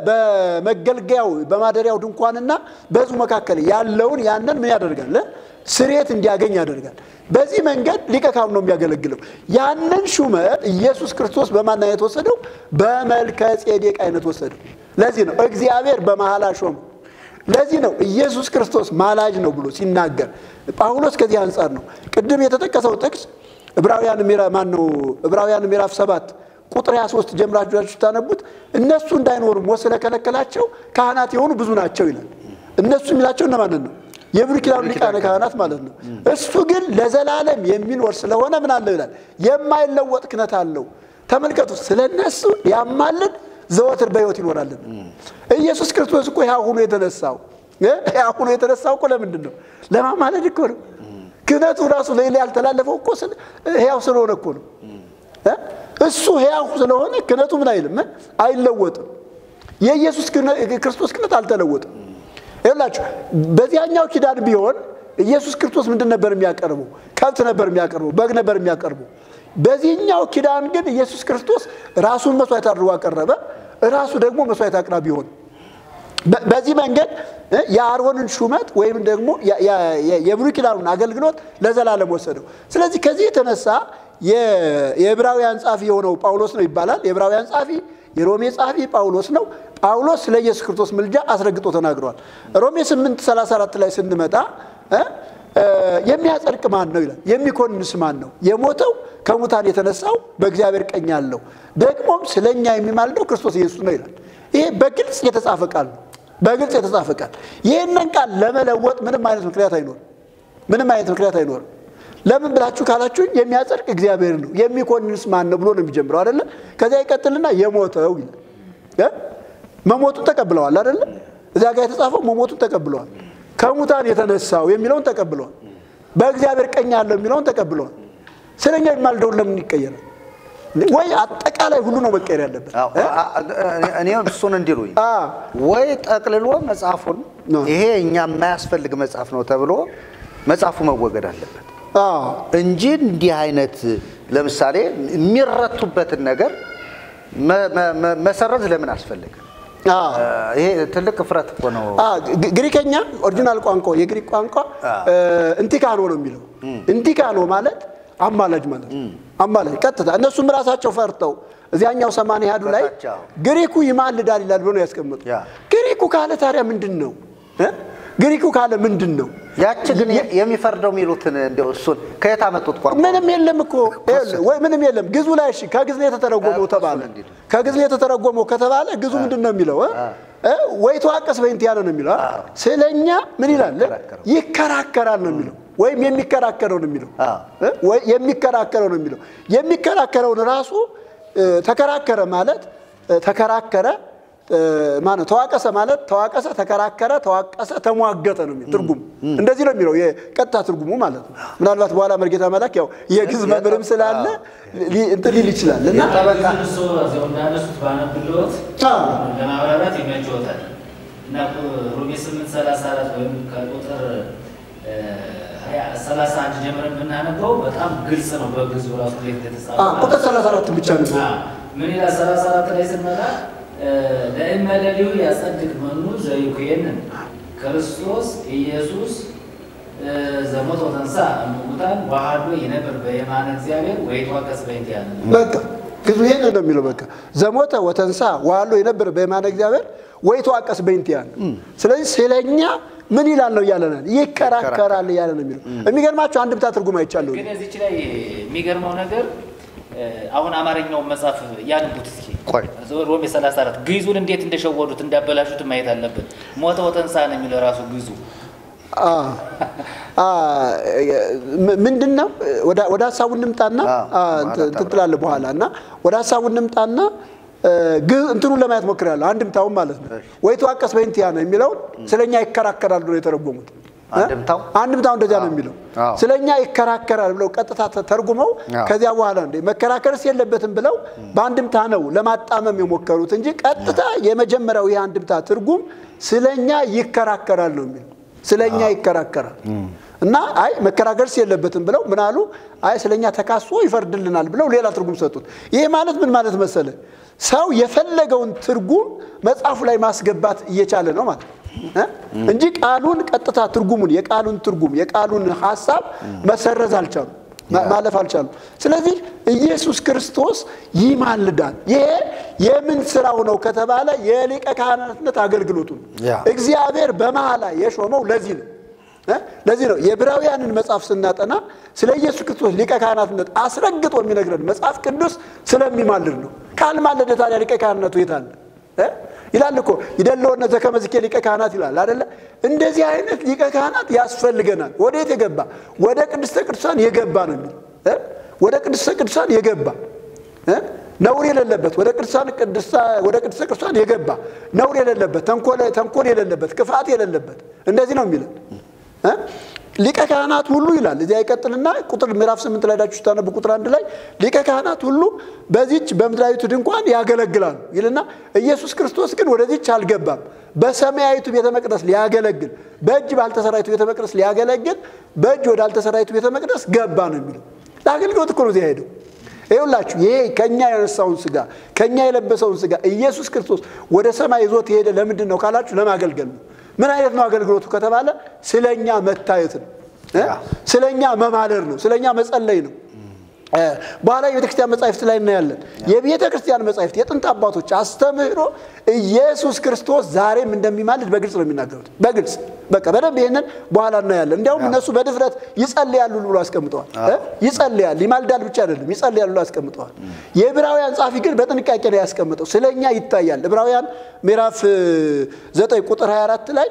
በመገልገያው በማደሪያው ድንኳንና በሕዝቡ መካከል ያለውን ያንን ምን ያደርጋል? ስርየት እንዲያገኝ ያደርጋል። በዚህ መንገድ ሊቀ ካህኑ ነው የሚያገለግለው። ያንን ሹመት ኢየሱስ ክርስቶስ በማን አይነት ወሰደው? በመልከጼዴቅ አይነት ወሰደው። ለዚህ ነው እግዚአብሔር በመሐላ ሾመ። ለዚህ ነው ኢየሱስ ክርስቶስ ማላጅ ነው ብሎ ሲናገር ጳውሎስ ከዚህ አንፃር ነው ቅድም የተጠቀሰው ጥቅስ ዕብራውያን ምዕራፍ 7 ቁጥር 23 ጀምራችሁ ታነቡት። እነሱ እንዳይኖሩ ሞት ስለከለከላቸው ካህናት የሆኑ ብዙ ናቸው ይላል። እነሱ የሚላቸው እነማን ነው? የብሉይ ኪዳን ሊቃነ ካህናት ማለት ነው። እሱ ግን ለዘላለም የሚኖር ስለሆነ ምን አለው ይላል? የማይለወጥ ክህነት አለው። ተመልከቱ፣ ስለነሱ ያማልድ ዘወትር በሕይወት ይኖራል። ኢየሱስ ክርስቶስ እኮ ሕያው ሆኖ የተነሳው እኮ ለምንድን ነው? ለማማለድ እኮ ነው። ክህነቱ ራሱ ለሌላ ያልተላለፈው እኮ ሕያው ስለሆነ እኮ ነው። እሱ ሕያው ስለሆነ ክህነቱ ምን አይልም? አይለወጥም። የኢየሱስ ክርስቶስ ክህነት አልተለወጠም። ይኸውላችሁ በዚያኛው ኪዳን ቢሆን ኢየሱስ ክርስቶስ ምንድን ነበር የሚያቀርበው? ከብት ነበር የሚያቀርበው፣ በግ ነበር የሚያቀርበው። በዚህኛው ኪዳን ግን ኢየሱስ ክርስቶስ ራሱን መስዋዕት አድርጎ አቀረበ። ራሱ ደግሞ መስዋዕት አቅራቢ ሆነ። በዚህ መንገድ የአሮንን ሹመት ወይም ደግሞ የብሉይ ኪዳኑን አገልግሎት ለዘላለም ወሰደው። ስለዚህ ከዚህ የተነሳ የዕብራውያን ጻፊ የሆነው ጳውሎስ ነው ይባላል። የዕብራውያን ጻፊ የሮሜ ጻፊ ጳውሎስ ነው። ጳውሎስ ስለ ኢየሱስ ክርስቶስ ምልጃ አስረግጦ ተናግሯል። ሮሜ 8:34 ላይ ስንመጣ የሚያጸድቅ ማን ነው ይላል? የሚኮንንስ ማን ነው? የሞተው ከሙታን የተነሳው በእግዚአብሔር ቀኝ ያለው ደግሞም ስለኛ የሚማልደው ክርስቶስ ኢየሱስ ነው ይላል። ይሄ በግልጽ የተጻፈ ቃል ነው። በግልጽ የተጻፈ ቃል። ይሄንን ቃል ለመለወጥ ምንም አይነት ምክንያት አይኖርም። ለምን ብላችሁ ካላችሁ የሚያጸድቅ እግዚአብሔር ነው። የሚኮንንስ ማን ነው ብሎ ነው የሚጀምረው አይደለ? ከዚያ ይቀጥልና የሞተው ይላል። መሞቱን ተቀብለዋል አይደለ? እዚያ ጋር የተጻፈው መሞቱን ተቀብለዋል። ከሙታን የተነሳው የሚለውን ተቀብለዋል። በእግዚአብሔር ቀኝ ያለው የሚለውን ተቀብለዋል። ስለኛ የሚማልደው ለምን ይቀየራል? ወይ አጠቃላይ ሁሉ ነው መቀየር ያለበት። እኔ እሱን እንዲሉኝ ወይ ጠቅልሎ መጽሐፉን ይሄ እኛ የማያስፈልግ መጽሐፍ ነው ተብሎ መጽሐፉ መወገድ አለበት እንጂ እንዲህ አይነት ለምሳሌ የሚረቱበትን ነገር መሰረዝ ለምን አስፈልግ? ይሄ ትልቅ ፍረት እኮ ነው። ግሪከኛ ኦሪጂናል ቋንቋ የግሪክ ቋንቋ እንቲካኖ ነው የሚለው። እንቲካኖ ማለት አማላጅ ማለት ነው። አማላጅ ቀጥታ እነሱም ራሳቸው ፈርተው እዚያኛው 80 ያዱ ላይ ግሪኩ ይማልዳል ይላል ብሎ ነው ያስቀምጡ። ግሪኩ ካለ ታዲያ ምንድነው? ግሪኩ ካለ ምንድነው? ያቺ ግን የሚፈርደው ሚሉትን እንደው እሱን ከየት አመጡት? ቋንቋ ምንም የለም እኮ ወይ ምንም የለም። ግዙ ላይ እሺ ከግዝ ነው የተተረጎመው ተባለ። ከግዝ ነው የተተረጎመው ከተባለ ግዙ ምንድነው የሚለው? ወይ ተዋቀስ በእንቲያነ ነው የሚለው ስለኛ ምን ይላል ይከራከራል ነው የሚለው ወይም የሚከራከረው ነው የሚለው ወይ የሚከራከረው ነው የሚለው የሚከራከረው ራሱ ተከራከረ ማለት ተከራከረ ማለት ተዋቀሰ ማለት ተዋቀሰ ተከራከረ ተዋቀሰ ተሟገተ ነው የሚለው ትርጉም እንደዚህ ነው የሚለው የቀጥታ ትርጉሙ ማለት ነው ምናልባት በኋላ መርጌታ መላክ ያው የግዝ መብርም ስላለ እንትን ሊል ይችላል እና ተበቃ ነው እንዳነሱት ባነብሎት ለማብራራት ይመችዎታል እና ሮሜ 8:34 ወይም ከቁጥር 31 ጀምረን ብናነበው በጣም ግልጽ ነው በግዙ ራሱ ላይ ተጻፈ ቁጥር 34 ብቻ ነው ምን ይላል 34 ላይ ስንመጣ ለእመለሊው ያጸድቅ መኑ ዘይኩየን ክርስቶስ ኢየሱስ ዘሞት ወተንሳ እሙታን ዋሃዶ ይነበር በየማነ እግዚአብሔር ወይቷቀስ በእንቲያነ በቃ ግዙ ይሄን ነው የሚለው በቃ ዘሞተ ወተንሳ ዋሃዶ ይነበር በየማነ እግዚአብሔር ወይቷቀስ በእንቲያነ ስለዚህ ስለኛ ምን ይላል ነው ያለናል ይከራከራል ያለ ነው የሚለው የሚገርማችሁ አንድ ብታ ትርጉም አይቻለሁ ግን እዚህ ላይ የሚገርመው ነገር አሁን አማርኛው መጽሐፍ ያንቡት እስኪ ሮሜ 34 ግዙን እንዴት እንደሸወዱት እንዳበላሹት ማየት አለበት ሞተ ወተንሳ ነው የሚለው ራሱ ግዙ ምንድነው ወደ ሐሳቡ እንምጣና እንትላለ በኋላና ወደ ሐሳቡ እንምጣና እንትኑ ለማየት ሞክራለሁ አንድምታው ማለት ነው ወይ ተዋቀስ በእንቲያነ የሚለው ስለኛ ይከራከራል ነው የተረጎሙት አንድምታው እንደዛ ነው የሚለው ስለኛ ይከራከራል ብለው ቀጥታ ተርጉመው ከዚያ በኋላ እንደ መከራከርስ የለበትም ብለው በአንድምታ ነው ለማጣመም የሞከሩት እንጂ ቀጥታ የመጀመሪያው የአንድምታ ትርጉም ስለኛ ይከራከራል ነው የሚለው ስለኛ ይከራከራል እና አይ መከራከርስ የለበትም ብለው ምን አሉ አይ ስለኛ ተካሶ ይፈርድልናል ብለው ሌላ ትርጉም ሰጡት ይሄ ማለት ምን ማለት መሰለ ሰው የፈለገውን ትርጉም መጽሐፉ ላይ ማስገባት እየቻለ ነው ማለት እንጂ ቃሉን ቀጥታ ትርጉሙን የቃሉን ትርጉም የቃሉን ሐሳብ መሰረዝ አልቻሉ ማለፍ አልቻሉ ስለዚህ ኢየሱስ ክርስቶስ ይማልዳል ይሄ የምን ስራው ነው ከተባለ የሊቀ ካህናትነት አገልግሎቱ እግዚአብሔር በመሐላ የሾመው ለዚህ ነው የዕብራውያንን መጽሐፍ ስናጠና ስለ ኢየሱስ ክርስቶስ ሊቀ ካህናትነት አስረግጦ የሚነግረን መጽሐፍ ቅዱስ ስለሚማልድ ነው ካልማለደ ታዲያ ሊቀ ካህናቱ የታለ ይላል እኮ ይደለውና ዘከመዝከ ሊቀ ካህናት ይላል አይደለ እንደዚህ አይነት ሊቀ ካህናት ያስፈልገናል ወዴት የገባ ወደ ቅድስተ ቅዱሳን የገባ ነው ወደ ቅድስተ ቅዱሳን የገባ ነውር የሌለበት ወደ ቅድስተ ቅዱሳን የገባ ነውር የሌለበት ተንኮል የሌለበት ክፋት የሌለበት እንደዚህ ነው የሚለው ሊቀ ካህናት ሁሉ ይላል እዚያ ይቀጥልና ቁጥር ምዕራፍ 8 ላይ ዳችሁ ታነቡ ቁጥር 1 ላይ ሊቀ ካህናት ሁሉ በዚች በምድራዊቱ ድንኳን ያገለግላሉ ይልና ኢየሱስ ክርስቶስ ግን ወደዚች አልገባም በሰማያዊቱ ቤተ መቅደስ ሊያገለግል በእጅ ባልተሰራይቱ ቤተ መቅደስ ሊያገለግል በእጅ ወዳልተሰራይቱ ቤተ መቅደስ ገባ ነው የሚለው ለአገልግሎት እኮ ነው እዚያ ሄደው ይኸውላችሁ ይሄ ከኛ የነሳውን ስጋ ከኛ የለበሰውን ስጋ ኢየሱስ ክርስቶስ ወደ ሰማይ ይዞት ሄደ ለምንድን ነው ካላችሁ ለማገልገል ነው ምን አይነት ነው አገልግሎቱ ከተባለ ስለኛ መታየት ነው ስለኛ መማለር ነው ስለኛ መጸለይ ነው በኋላ የቤተክርስቲያን መጻሕፍት ላይ እናያለን የቤተክርስቲያን መጻሕፍት የጥንት አባቶች አስተምህሮ ኢየሱስ ክርስቶስ ዛሬም እንደሚማልድ በግልጽ ነው የሚናገሩት በግልጽ በቃ በደንብ ይሄንን በኋላ እናያለን እንዲያውም እነሱ በድፍረት ይጸልያሉ ብሎ አስቀምጠዋል ይጸልያል ይማልዳል ብቻ አይደለም ይጸልያሉ ብሎ አስቀምጠዋል የዕብራውያን ጻፊ ግን በጥንቃቄ ነው ያስቀምጠው ስለኛ ይታያል ዕብራውያን ምዕራፍ 9 ቁጥር 24 ላይ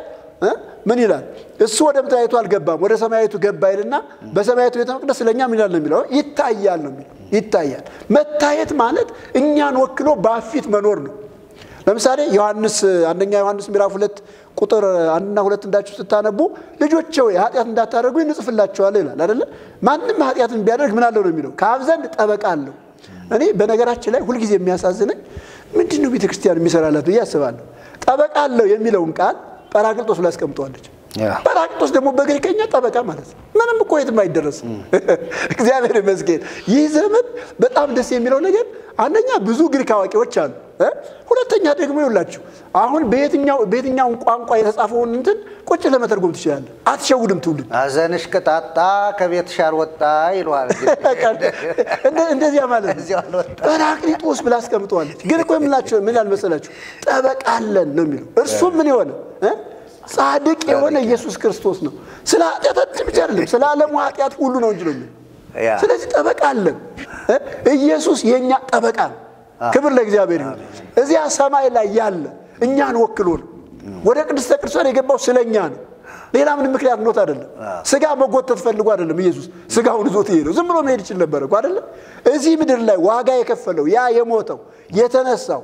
ምን ይላል እሱ ወደ ምድራዊቱ አልገባም ወደ ሰማያዊቱ ገባ ይልና በሰማያዊቱ ቤተ መቅደስ ስለኛ ምን ይላል ነው የሚለው ይታያል ነው የሚለው ይታያል መታየት ማለት እኛን ወክሎ በአፊት መኖር ነው ለምሳሌ አንደኛ ዮሐንስ ምዕራፍ 2 ቁጥር 1 እና 2 እንዳችሁ ስታነቡ ልጆቼ ሆይ ኃጢአት እንዳታደርጉ እንጽፍላችኋለሁ ይላል አይደለ ማንንም ኃጢአትን ቢያደርግ ምን አለው ነው የሚለው ከአብ ዘንድ ጠበቃ አለው እኔ በነገራችን ላይ ሁሉ ጊዜ የሚያሳዝነኝ ምንድነው ቤተክርስቲያን የሚሰራላት ያስባለሁ ጠበቃ አለው የሚለውን ቃል ጳራቅሊጦስ ላይ አስቀምጧለች ጳራቅሊጦስ ደግሞ በግሪከኛ ጠበቃ ማለት ነው ምንም እኮ የትም አይደረስም እግዚአብሔር ይመስገን ይህ ዘመን በጣም ደስ የሚለው ነገር አንደኛ ብዙ ግሪክ አዋቂዎች አሉ ሁለተኛ ደግሞ ይውላችሁ አሁን በየትኛው ቋንቋ የተጻፈውን እንትን ቁጭ ለመተርጎም ትችላለህ አትሸውድም ትውልድ አዘንሽ ከጣጣ ከቤትሽ አልወጣ ይሏል እንደዚያ ማለት ነው ጳራቅሊጦስ ብላ አስቀምጧለች ግን እኮ ምን ያልመሰላችሁ ጠበቃ አለን ነው የሚለው እርሱ ምን ይሆነ ጻድቅ የሆነ ኢየሱስ ክርስቶስ ነው ስለ ኃጢአታችን ብቻ አይደለም ስለ ዓለሙ ኃጢአት ሁሉ ነው እንጂ ነው ስለዚህ ጠበቃ አለን ኢየሱስ የኛ ጠበቃ ነው ክብር ለእግዚአብሔር ይሁን እዚያ ሰማይ ላይ ያለ እኛን ወክሎ ነው። ወደ ቅድስተ ቅዱሳን የገባው ስለኛ ነው። ሌላ ምንም ምክንያት ኖት አይደለም። ስጋ መጎተት ፈልጎ አይደለም። ኢየሱስ ስጋውን ይዞት ይሄዳል። ዝም ብሎ መሄድ ይችል ነበር እኮ አይደለም። እዚህ ምድር ላይ ዋጋ የከፈለው ያ የሞተው የተነሳው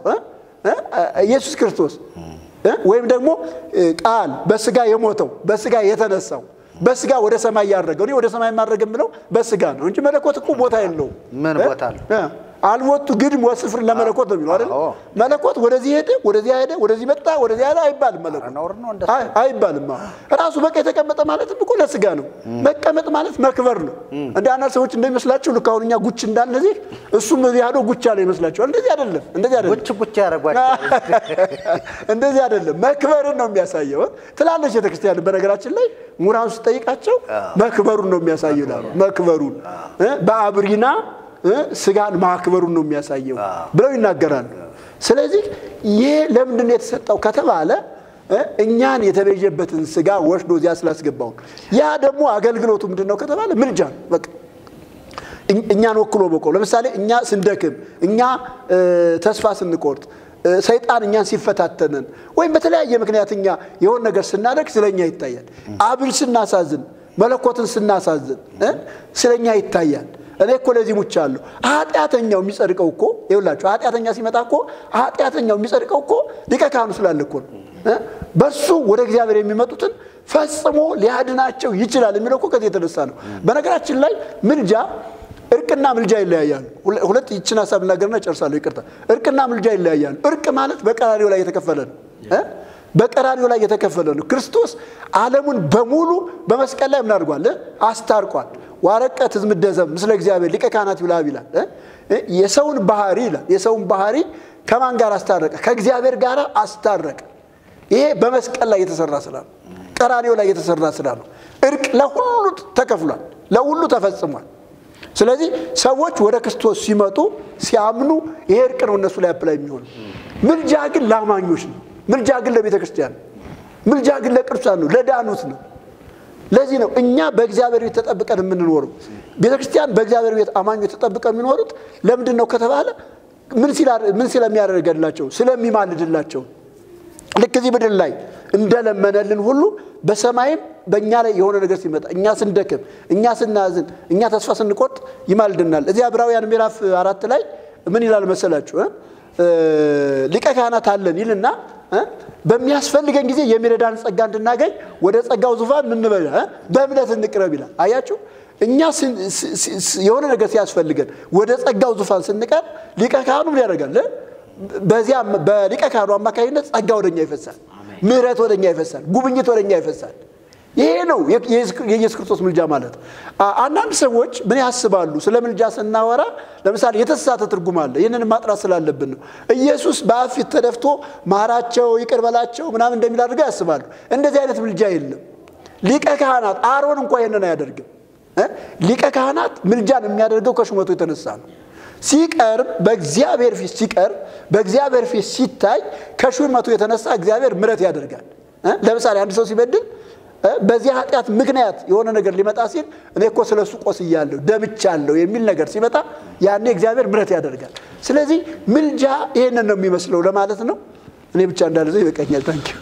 ኢየሱስ ክርስቶስ ወይም ደግሞ ቃል በስጋ የሞተው በስጋ የተነሳው በስጋ ወደ ሰማይ ያረገው ነው። ወደ ሰማይ ማረገም ብለው በስጋ ነው እንጂ መለኮት እኮ ቦታ የለውም። ምን ቦታ አለው? አልወጡ ግድም ወስፍር ለመለኮት ነው የሚለው አይደል? መለኮት ወደዚህ ሄደ፣ ወደዚህ ሄደ፣ ወደዚህ መጣ፣ ወደዚህ ሄደ አይባልም። መለኮት አይባልም። ራሱ በቃ የተቀመጠ ማለትም እኮ ለስጋ ነው። መቀመጥ ማለት መክበር ነው። እንደ አንዳንድ ሰዎች እንደሚመስላቸው ልክ አሁን እኛ ጉች እንዳልነዚህ እሱም እዚህ ሄዶ ጉች አለ ይመስላቸዋል። እንደዚህ አይደለም። እንደዚህ አይደለም። ጉች ያረጋቸው እንደዚህ አይደለም። መክበርን ነው የሚያሳየው ትላለች ቤተክርስቲያን። በነገራችን ላይ ሙራን ሲጠይቃቸው መክበሩን ነው የሚያሳየው ይላሉ። መክበሩን በአብሪና ስጋን ማክበሩን ነው የሚያሳየው ብለው ይናገራሉ። ስለዚህ ይሄ ለምንድን ነው የተሰጠው ከተባለ እኛን የተበጀበትን ስጋ ወስዶ እዚያ ስላስገባው። ያ ደግሞ አገልግሎቱ ምንድነው ከተባለ ምልጃ ነው። በቃ እኛን ወክሎ በቆ ለምሳሌ እኛ ስንደክም፣ እኛ ተስፋ ስንቆርጥ፣ ሰይጣን እኛን ሲፈታተነን ወይም በተለያየ ምክንያት እኛ የሆነ ነገር ስናደርግ ስለኛ ይታያል። አብን ስናሳዝን፣ መለኮትን ስናሳዝን ስለኛ ይታያል። እኔ እኮ ለዚህ ሙቻለሁ። ኃጢአተኛው የሚጸድቀው እኮ ይኸውላችሁ፣ ኃጢአተኛ ሲመጣ እኮ ኃጢአተኛው የሚጸድቀው እኮ ሊቀ ካህኑ ስላለ እኮ ነው። በሱ ወደ እግዚአብሔር የሚመጡትን ፈጽሞ ሊያድናቸው ይችላል የሚለው እኮ ከዚህ የተነሳ ነው። በነገራችን ላይ ምልጃ እርቅና ምልጃ ይለያያሉ። ሁለት ይችን ሐሳብ እናገርና ጨርሳለሁ። ይቅርታ። እርቅና ምልጃ ይለያያሉ። እርቅ ማለት በቀራንዮ ላይ የተከፈለ ነው። በቀራንዮ ላይ የተከፈለ ነው። ክርስቶስ ዓለሙን በሙሉ በመስቀል ላይ ምን አድርጓል? አስታርቋል። ዋረቀት ዝምደዘም ምስለ እግዚአብሔር ሊቀ ካህናት ይላል ይላል። የሰውን ባህሪ ይላል። የሰውን ባህሪ ከማን ጋር አስታረቀ? ከእግዚአብሔር ጋር አስታረቀ። ይሄ በመስቀል ላይ የተሰራ ስራ ነው። ቀራንዮ ላይ የተሰራ ስራ ነው። እርቅ ለሁሉ ተከፍሏል፣ ለሁሉ ተፈጽሟል። ስለዚህ ሰዎች ወደ ክርስቶስ ሲመጡ ሲያምኑ ይሄ እርቅ ነው እነሱ ላይ አፕላይ የሚሆነው። ምልጃ ግን ለአማኞች ነው። ምልጃ ግን ለቤተ ክርስቲያን ነው። ምልጃ ግን ለቅዱሳን ነው፣ ለዳኑት ነው። ለዚህ ነው እኛ በእግዚአብሔር ቤት ተጠብቀን የምንኖረው። ቤተ ክርስቲያን በእግዚአብሔር ቤት አማኞች ተጠብቀው የሚኖሩት ለምንድን ነው ከተባለ ምን ስለሚያደርግላቸው? ስለሚማልድላቸው። ልክ እዚህ ምድር ላይ እንደለመነልን ሁሉ በሰማይም በእኛ ላይ የሆነ ነገር ሲመጣ፣ እኛ ስንደክም፣ እኛ ስናዝን፣ እኛ ተስፋ ስንቆርጥ ይማልድናል። እዚህ ዕብራውያን ምዕራፍ 4 ላይ ምን ይላል መሰላችሁ? ሊቀ ካህናት አለን ይልና በሚያስፈልገን ጊዜ የሚረዳን ጸጋ እንድናገኝ ወደ ጸጋው ዙፋን ምን በለ በእምነት እንቅረብ ይላል። አያችሁ፣ እኛ የሆነ ነገር ሲያስፈልገን ወደ ጸጋው ዙፋን ስንቀርብ ሊቀ ካህኑ ምን ያደርጋል? በዚያ በሊቀ ካህኑ አማካኝነት ጸጋ ወደኛ ይፈሳል፣ ምሕረት ወደኛ ይፈሳል፣ ጉብኝት ወደኛ ይፈሳል። ይሄ ነው የኢየሱስ ክርስቶስ ምልጃ ማለት። አንዳንድ ሰዎች ምን ያስባሉ? ስለ ምልጃ ስናወራ ለምሳሌ የተሳሳተ ትርጉም አለ። ይሄንን ማጥራት ስላለብን ነው። ኢየሱስ በአብ ፊት ተደፍቶ ማራቸው ይቅር በላቸው ምናምን እንደሚል አድርገው ያስባሉ። እንደዚህ አይነት ምልጃ የለም። ሊቀ ካህናት አሮን እንኳን ይሄንን አያደርግም። ሊቀ ካህናት ምልጃን የሚያደርገው ከሹመቱ የተነሳ ነው። ሲቀርብ በእግዚአብሔር ፊት ሲቀርብ በእግዚአብሔር ፊት ሲታይ ከሹመቱ የተነሳ እግዚአብሔር ምሕረት ያደርጋል። ለምሳሌ አንድ ሰው ሲበድል በዚህ ኃጢአት ምክንያት የሆነ ነገር ሊመጣ ሲል እኔ እኮ ስለሱ ቆስያለሁ ደምቻለሁ የሚል ነገር ሲመጣ ያኔ እግዚአብሔር ምሕረት ያደርጋል። ስለዚህ ምልጃ ይሄንን ነው የሚመስለው ለማለት ነው። እኔ ብቻ እንዳልዘው ይበቃኛል። ታንኪዩ